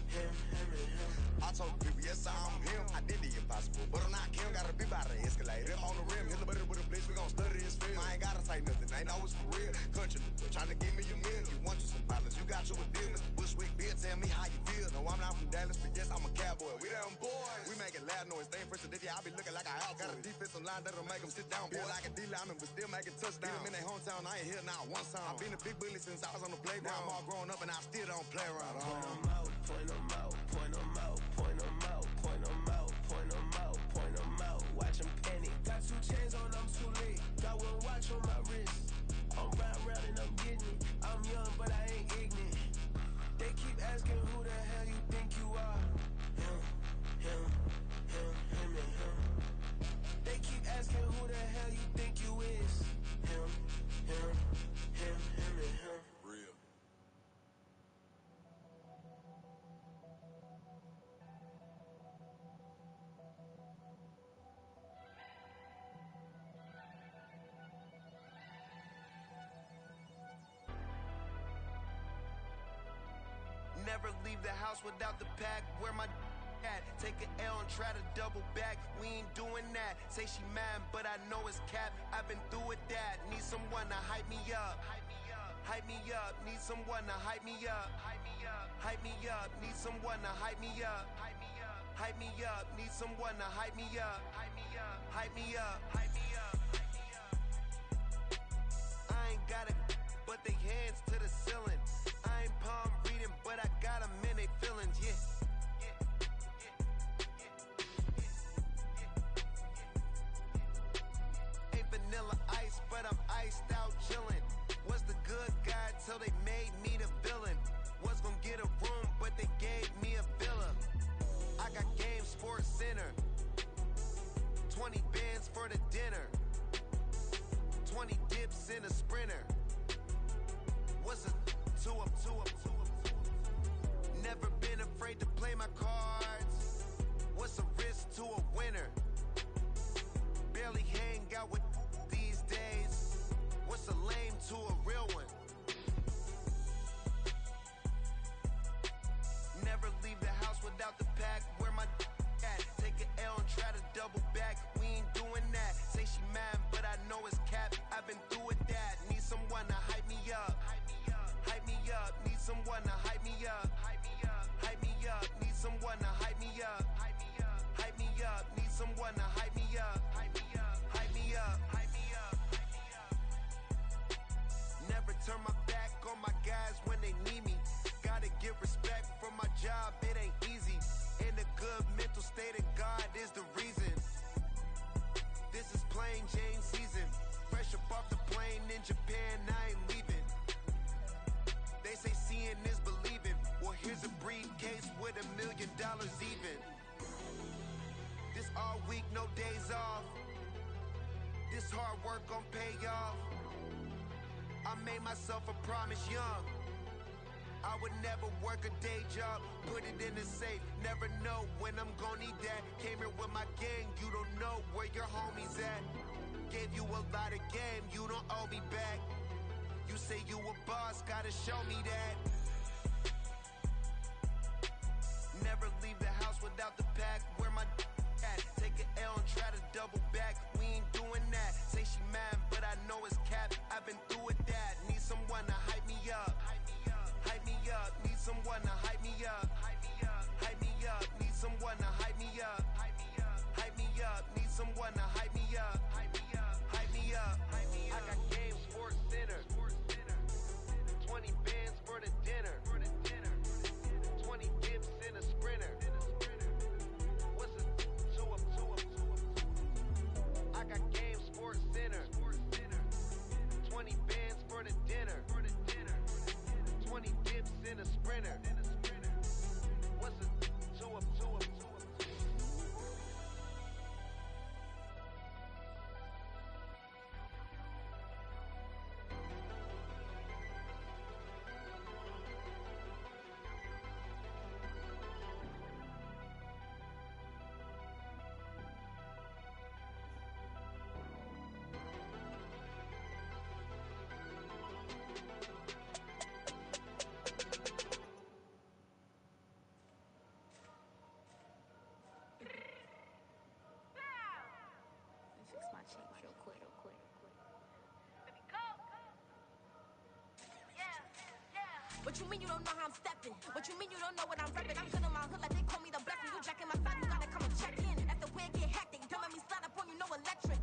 him, him, and him. I told people, yes, I'm him. I did the impossible, but I'm not Kim. Gotta be by the escalator. On the rim, hit the butter with a blitz. We gon' study his film. I ain't gotta say nothing. Ain't know it's for real. Country, trying to give me a meal. You want you some violence. You got you a deal. Mr. Bushwick, Bill, tell me how you feel. No, I'm not from Dallas, but yes, I'm a cowboy. We them boys. We making loud noise. Staying fresh to this year. I be looking like a house. Got a defensive line that'll make them sit down. Feel like a D-lineman, but still making touchdowns. Beat them in their hometown. I ain't here now one time. I've been a big bully since I was on the playground. I'm all grown up and I still don't play around. Point them out, point them out, point them out, point them out, point them out, point them out, point them out. Watch them panic. Got 2 chains on, I'm too late. Got 1 watch on my wrist. I'm riding round and I'm getting it. I'm young, but I ain't ignorant. They keep asking who the hell you think you are. Him, him, him, him, and him. They keep asking who the hell you think you is. Him, him, him, him, and him. Real. Never leave the house without the pack. Where my at? Take an L and try to double back. We ain't doing that. Say she mad, but I know it's cap. I've been through with that. Need someone to hype me up. Hype me up. Need someone to hype me up. Hype me up. Need someone to hype me up. Hype me up. Need someone to hype me up. Hype me up. Hype me up. Hype me up. I ain't got it, but they hands to the ceiling. I ain't palm reading, but I got them in they feelings, yeah. Ain't vanilla ice, but I'm iced out chillin'. Was the good guy till they made me the villain. Was gonna get a room, but they gave me a villa. I got game Sports Center. 20 bands for the dinner. 20 dips in a sprinter. What's a two up? Never been afraid to play my cards. What's a risk to a winner? Barely hang out with these days. What's a lame to a real one? Never leave the house without the pack. Where my at? Take an L and try to double back. We ain't doing that. Say she mad, but I know it's cap. I've been through with that. Need someone to hype me up. Hype me up. Need someone to hype me up. Hype me up. Need someone to hype me up. Hype me up. Need someone to hype me up. Hype me up. Hype me up. Hype me up. Never turn my back on my guys when they need me. Gotta give respect for my job. It ain't easy. In a good mental state, and God is the reason. This is plain Jane season. Fresh up off the plane in Japan, I ain't leaving. They say seeing is believing. Well, here's a briefcase with $1 million even. This all week, no days off. This hard work gon' pay off. I made myself a promise young. I would never work a day job, put it in the safe. Never know when I'm gon' need that. Came here with my gang, you don't know where your homies at. Gave you a lot of game, you don't owe me back. You say you a boss, gotta show me that. Never leave the house without the pack. Where my that. Take an L and try to double back. We ain't doing that. Say she mad, but I know it's cap. I've been through with that. Need someone to hype me up. Hype me up. Need someone to hype me up. Hype me up. Need someone to hype me up. Hype me up. Need someone to hype me up. Hype me up. I got Game Sports Center. 20 bands for the dinner. 20 dips in a sprinter. What's a two up? I got Game Sports Center. 20 bands for the dinner. 20 dips in a sprinter. What's a two up? Fix my change real quick. What you mean you don't know how I'm stepping? What you mean you don't know what I'm repping? I'm good in my hood like they call me the blessing. You jacking my side, you gotta come and check in. That's the way it get hectic. Don't make me slide up on you, no electric.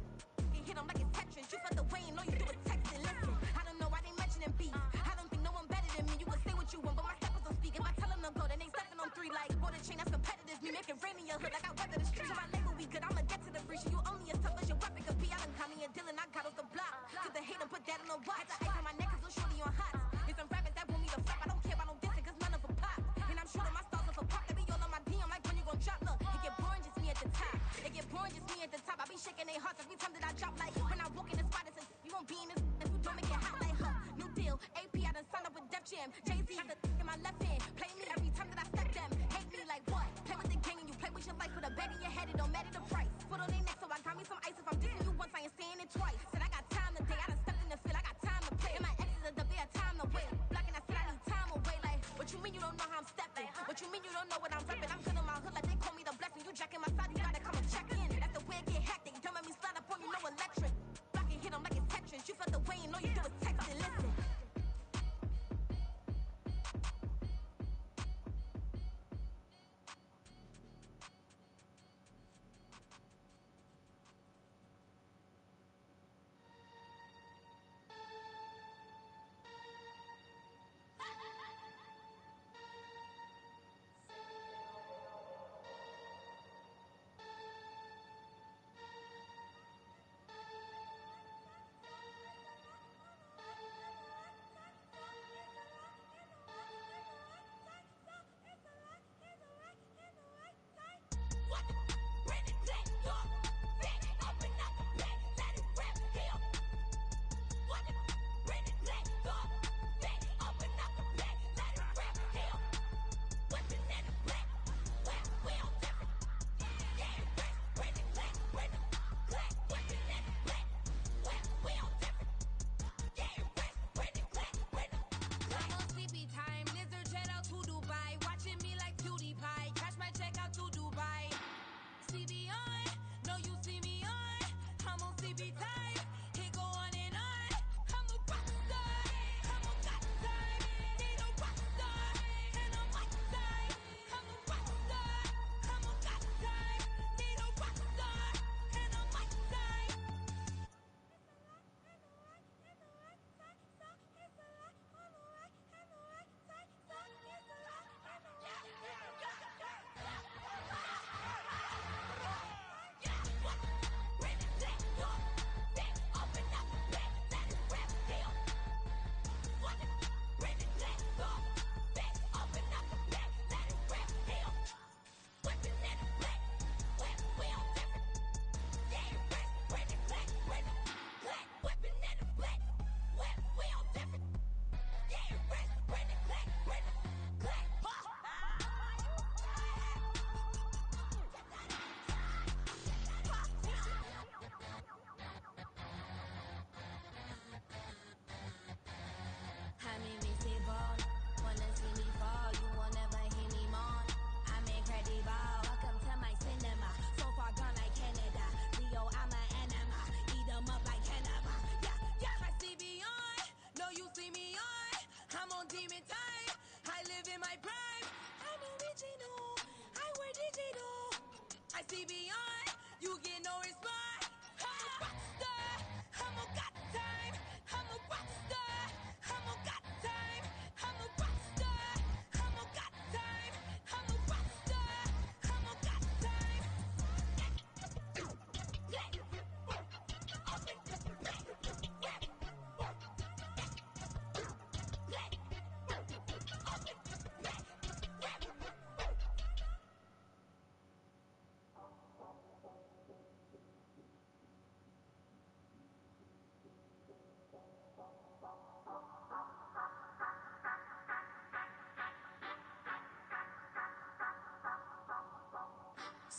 You hit 'em like it's Tetris. You felt the way and know you do it texting. Listen, I don't know why they mentioning beef. I don't think no one better than me. You can say what you want, but my steppers don't speak. If I tell them to go, then they stepping on 3 like border chain. That's competitive. Me make it rain in your hood like I weather the streets. My label we good. I'ma get to the breach. You only as tough as your weapon could be. I done Connie and Dylan. I got off the block. Cause the hate and put that on the watch. The ice on my neck is little shorty on hot. It's some rappers that want me to flop. I don't care about no dissing cause none of them pop. And I'm shooting my stars off a pop. They be all on my DM like when you gon' drop. Look, it get boring just me at the top. It get boring just me at the top. I be shaking their hearts every time that I drop. Like when I walk in the spot, it says you won't be in this if you don't make it hot like her. New deal, AP, I done signed up with Def Jam. Jay-Z got the in my left hand. Play me every time that I step them. Hate me like what? Play with the game and you play with your life. With a bag in your head, it don't matter the price. Put on their neck, so I got me some ice. If I'm dissing you once, I ain't saying it twice. Said I got time today, I done stepped in the field, I got time to play. And my exes are they had time to wait. Blocking, I said I need time away. Like, what you mean you don't know how I'm stepping? What you mean you don't know what I'm repping? I'm good in my hood like they call me the blessing. You jacking my side, you gotta come and check in. That's the way it get hectic. Don't make me slide up on you, no electric. Blocking, hit 'em like it's Tetris. You felt the way and know you do it texting. Listen.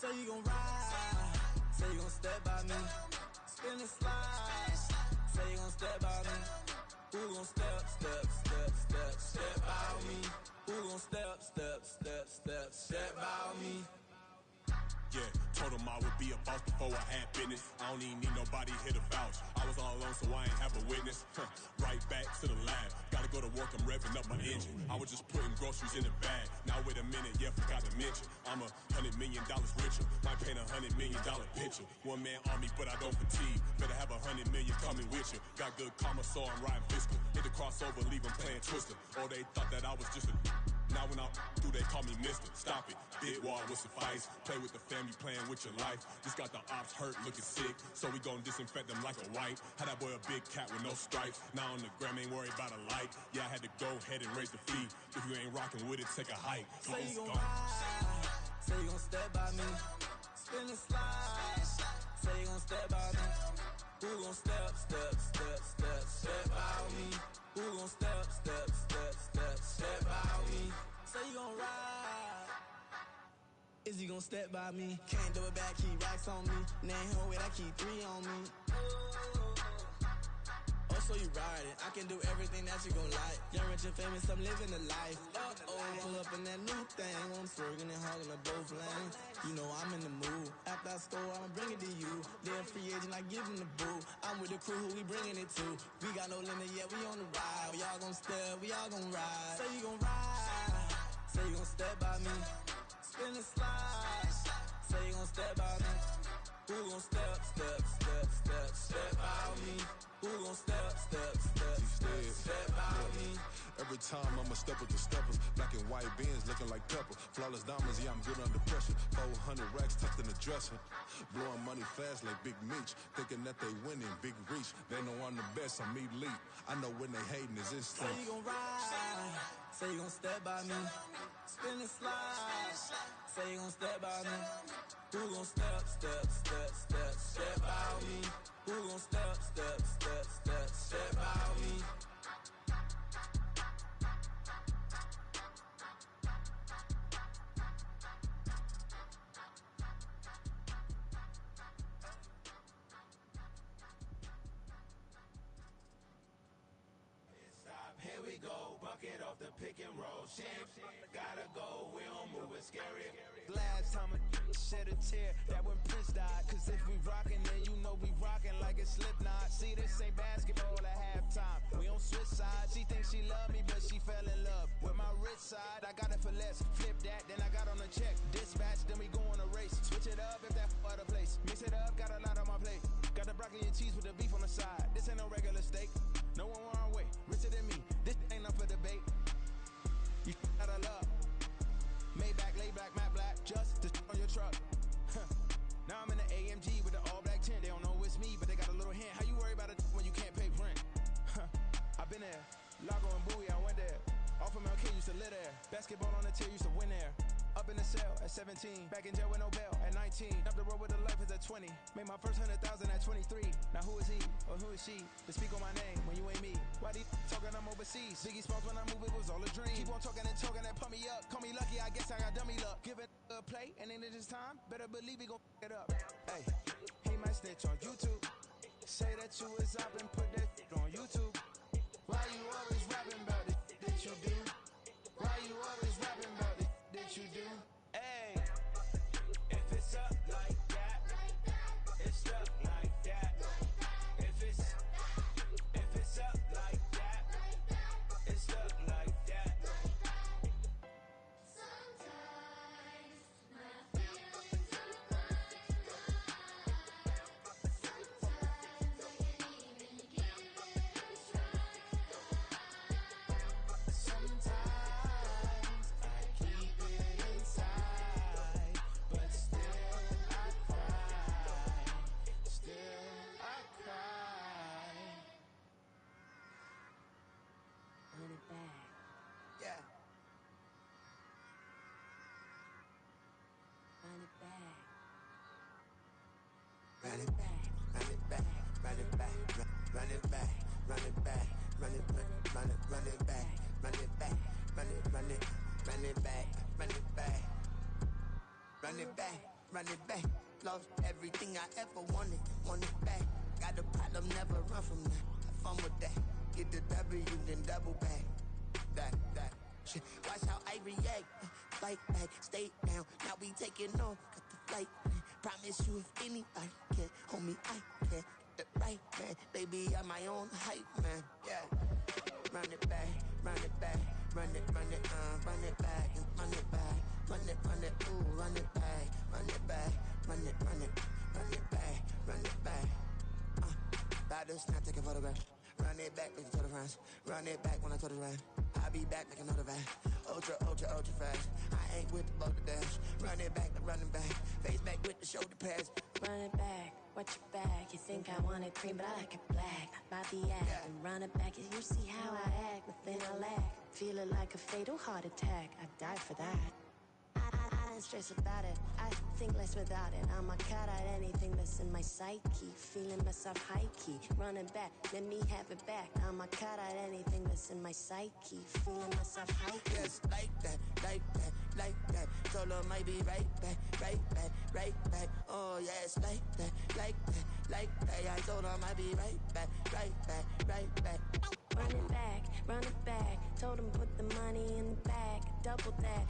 Say you gon' ride, say you gon' step by me. Spin and slide, say you gon' step by me. Who gon' step by me? Who gon' step by me? Yeah, told him I would be a boss before I had business. I don't even need nobody here to vouch. I was all alone, so I ain't have a witness. Right back to the lab. Gotta go to work, I'm revving up my engine. I was just putting groceries in the bag. Now wait a minute, yeah, forgot to mention. I'm $100 million richer. Might paint $100 million picture. One man army, but I don't fatigue. Better have 100 million coming with you. Got good karma, so I'm riding fiscal. Hit the crossover, leave them playing Twister. Oh, they thought that I was just a... Now when I do, they call me Mister. Stop it, big wall would suffice. Play with the family, playing with your life. Just got the ops hurt, looking sick. So we gon' disinfect them like a wipe. Had that boy a big cat with no stripes. Now on the gram, ain't worried about a light. Yeah, I had to go ahead and raise the fee. If you ain't rocking with it, take a hike. Say you gon' ride, say you gon' step by me. Spin and slide, say you gon' step by me. Who gon' step by me? Who gon' step by me? Say you gon' ride, is he gon' step by me? Can't do it back, keep racks on me. Name home with, I keep 3 on me. Oh, so you ride it, I can do everything that you gon' like. Young, rich, and famous, I'm living the life. Pull up in that new thing, I'm swerving and hogging up both lanes. You know I'm in the mood. After I score, I'ma bring it to you. They're a free agent, I give them the boo. I'm with the crew, who we bringing it to. We got no limit yet, we on the ride. We all gon' step, we all gon' ride. Say you gon' ride, say you gon' step by me. Spin and slide, say you gon' step by me. Who gon' step by me? Who gon' step by me? Every time I'ma step with the steppers. Black and white beans looking like pepper. Flawless diamonds, yeah, I'm good under pressure. 400 racks tucked in the dresser. Blowing money fast like Big Meech. Thinking that they winning, big reach. They know I'm the best, I'm elite. I know when they hating is instant. Say you gon' ride, say you gon' step by me. Spin and slide, say you gon' step by me. Who gon' step by me? Who gon' step by me? Here we go, bucket off the pick and roll. Champ, gotta go, we don't move it scary. Last time a shed a tear, that when Prince died. Cause if we rockin', then you know we rockin' like it's Slipknot. See, this ain't basketball at halftime. We on switch sides. She thinks she love me, but she fell in love with my rich side. I got it for less. Flip that, then I got on a check. Dispatch, then we go on a race. Switch it up if that other place. Mix it up, got a lot on my plate. Got the broccoli and cheese with the beef on the side. This ain't no regular steak. No one wrong way, richer than me. This ain't up for debate. You out of love. Maybach, lay back, matte black, just to on your truck. Now I'm in the AMG with the all black tint. They don't know it's me, but they got a little hint. How you worry about it when you can't pay rent? I've been there. Lago and Bowie, I went there. Off of MLK, used to live there. Basketball on the tier, used to win there. Up in the cell at 17. Back in jail with no bail at 19. Up the road with a life is at 20. Made my first 100,000 at 23. Now who is he or who is she to speak on my name when you ain't me? Why they talking I'm overseas? Biggie Smalls when I move it was all a dream. Keep on talking and pump me up. Call me lucky, I guess I got dummy luck. Give it a play and then it's time. Better believe he gon' it up. Hey, he might snitch on YouTube. Say that you was up and put that on YouTube. Why you always rapping about the that you do? Why you always rapping about the that you do? Hey, if it's up like that, it's up like that. If it's up like that, it's up like that. Sometimes my feelings are mine. Sometimes I can't even give it a try. Sometimes I keep it inside, but still I cry. Still I cry. Run it back. Yeah. Run it back. Run it back, run it back, run it back, run it back, run it back, run it back, run it back, run it back, run it back, run it back, run it back, run it back. Lost everything I ever wanted it back. Got a problem, never run from that. Have fun with that. Get the W, then double back. That. Shit. Watch how I react. Fight back, stay down. Now we taking off. Got the flight. Promise you, if anybody can hold me, I can. The right man, baby, I'm my own hype man. Yeah. Run it back, run it back, run it back, and run it back, run it, ooh, run it back, run it back, run it back, run it back. Baddest, not taking photographs. Run it back, make it to the friends. Run it back when I told it right. I'll be back, make another back. Ultra fast. I ain't with the boulder dash. Run it back, face back with the shoulder pads. Run it back, watch your back. You think I want it cream, but I like it black. By the act, and run it back. You see how I act, nothing I lack. Feel it like a fatal heart attack. I'd die for that. I ain't stressed about it. I think less without it. I'ma cut out anything that's in my psyche. Feeling myself high key. Running back, let me have it back. I'ma cut out anything that's in my psyche. Feeling myself high key. Yes, like that. Told her might be right back. Oh yes, like that. I told her might be right back. Run it back. Told him put the money in the bag. Double that.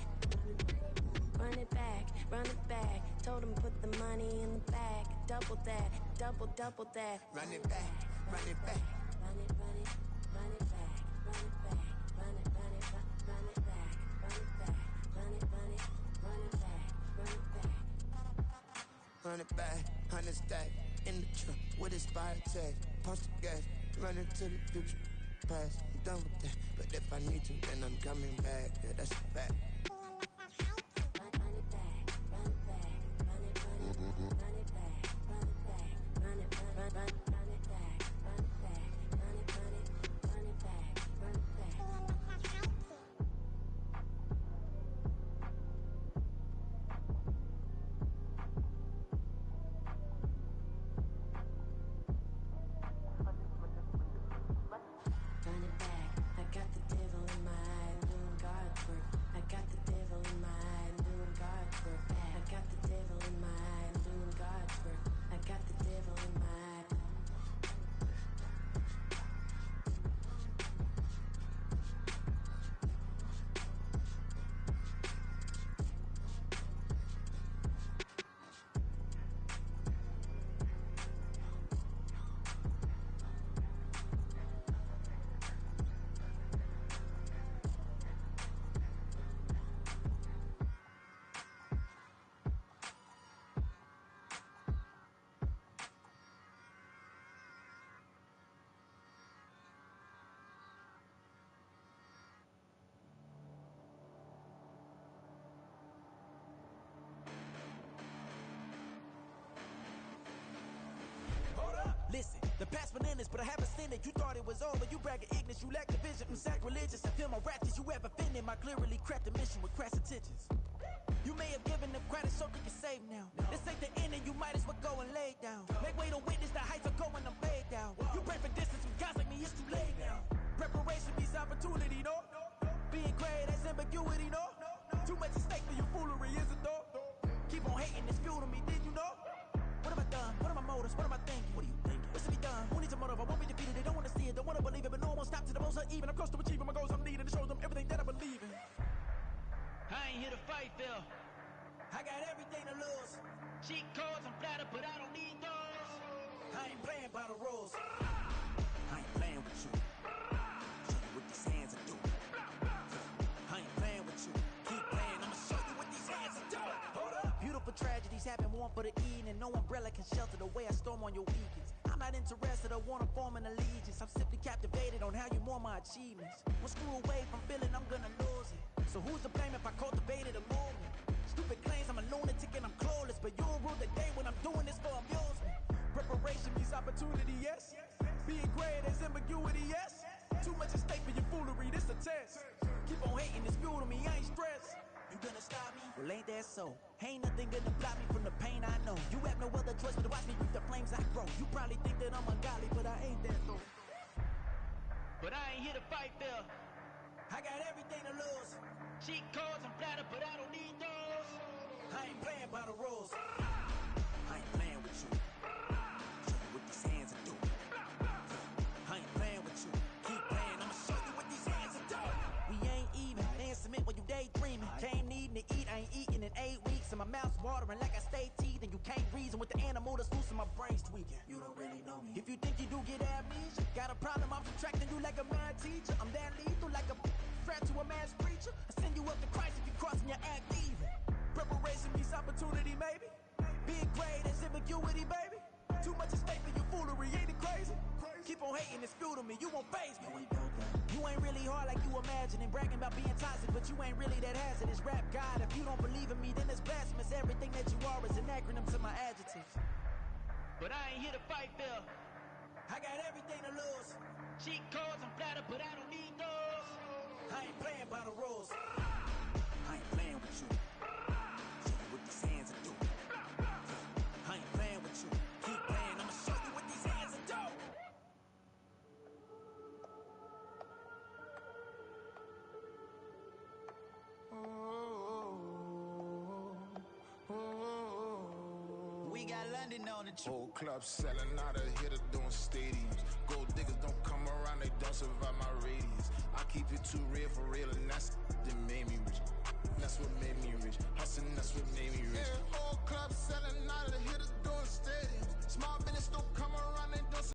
Run it back. Told him put the money in the bag. Double that. Double that. Run it back. Run it back. Run it back. Run it back. Run it back. Run it back. Run it back. Run it back, 100 stack in the truck with expired tag. Punch the gas, running to the future. Past, I'm done with that. But if I need to, then I'm coming back. Yeah, that's a fact. Listen, the past bananas, but I haven't seen it. You thought it was over, you bragging ignorance, you lack the vision. I'm sacrilegious, I feel my ratchets. You ever offended my clearly crafted mission with crass intentions? You may have given them credit so they can save now. This ain't the end and you might as well go and lay down. Make way to witness the heights are going, I'm laid down. You pray for distance with guys like me, it's too late now. Preparation means opportunity, no? Being great has ambiguity, no? Too much at stake for your foolery, is it though? Keep on hating, it's fuel to me, did you know? What have I done? What are my motives? What am I thinking? What are you thinking? What's to be done? Who needs a motive? I won't be defeated. They don't want to see it, don't want to believe it, but no one will stop to the most uneven. I'm close to achieving my goals. I'm needing to show them everything that I believe in. I ain't here to fight, Phil. I got everything to lose. Cheat codes, I'm flattered, but I don't need those. I ain't playing by the rules. I ain't playing with you. Show you what these hands are doing. I ain't playing with you. Keep playing, I'ma show you what these hands are doing. Hold up. Beautiful tragedies happen, one for the evening. No umbrella can shelter the way I storm on your weekends. I'm not interested, I wanna form an allegiance. I'm simply captivated on how you mourn my achievements. One screw away from feeling I'm gonna lose it. So who's to blame if I cultivated a movement? Stupid claims I'm a lunatic and I'm clueless, but you'll rule the day when I'm doing this for amusement. Preparation means opportunity, yes. Being great as ambiguity, yes. Too much at stake for your foolery, this a test. Keep on hating, it's fuel to me, I ain't stressed. You gonna stop me? Well, ain't that so? Ain't nothing gonna block me from the pain I know. You have no other choice but to watch me reap the flames I grow. You probably think that I'm ungodly, but I ain't that though. But I ain't here to fight, Phil. I got everything to lose. Cheat codes, I'm flattered, but I don't need those. I ain't playing by the rules. I ain't playing with you. Show you what these hands are doing. I ain't playing with you. Keep playing, I'ma show you what these hands are doing. We ain't even. They cement when you daydreaming. Came needing to eat, I ain't eating in 8 weeks. And my mouth's watering like I stay teeth. And you can't reason with the animal that's loose and my brain's tweaking. You don't really know me. If you think you do get amnesia, got a problem, I'm subtracting you like a mad teacher. I'm that lethal like a threat to a mass preacher. I send you up to Christ if you crossing your act even. Preparation meets opportunity, maybe. Big grade is ambiguity, baby. Too much at stake for your foolery, ain't it crazy? Keep on hating, it's fuel to me, you won't faze me. You ain't really hard like you imagining. Bragging about being toxic, but you ain't really that hazardous. Rap God, if you don't believe in me, then it's blasphemous. Everything that you are is an acronym to my adjectives. But I ain't here to fight fair. I got everything to lose. Cheat codes, I'm flattered, but I don't need those. I ain't playing by the rules. I ain't playing with you. Show you what these hands are doing. I ain't playing with you. Keep playing, I'ma show you what these hands are doing. We got London on the Whole club selling out of hitter doing stadiums. Gold diggers don't come around, they don't survive my radius. I keep it too real for real, and that's that made me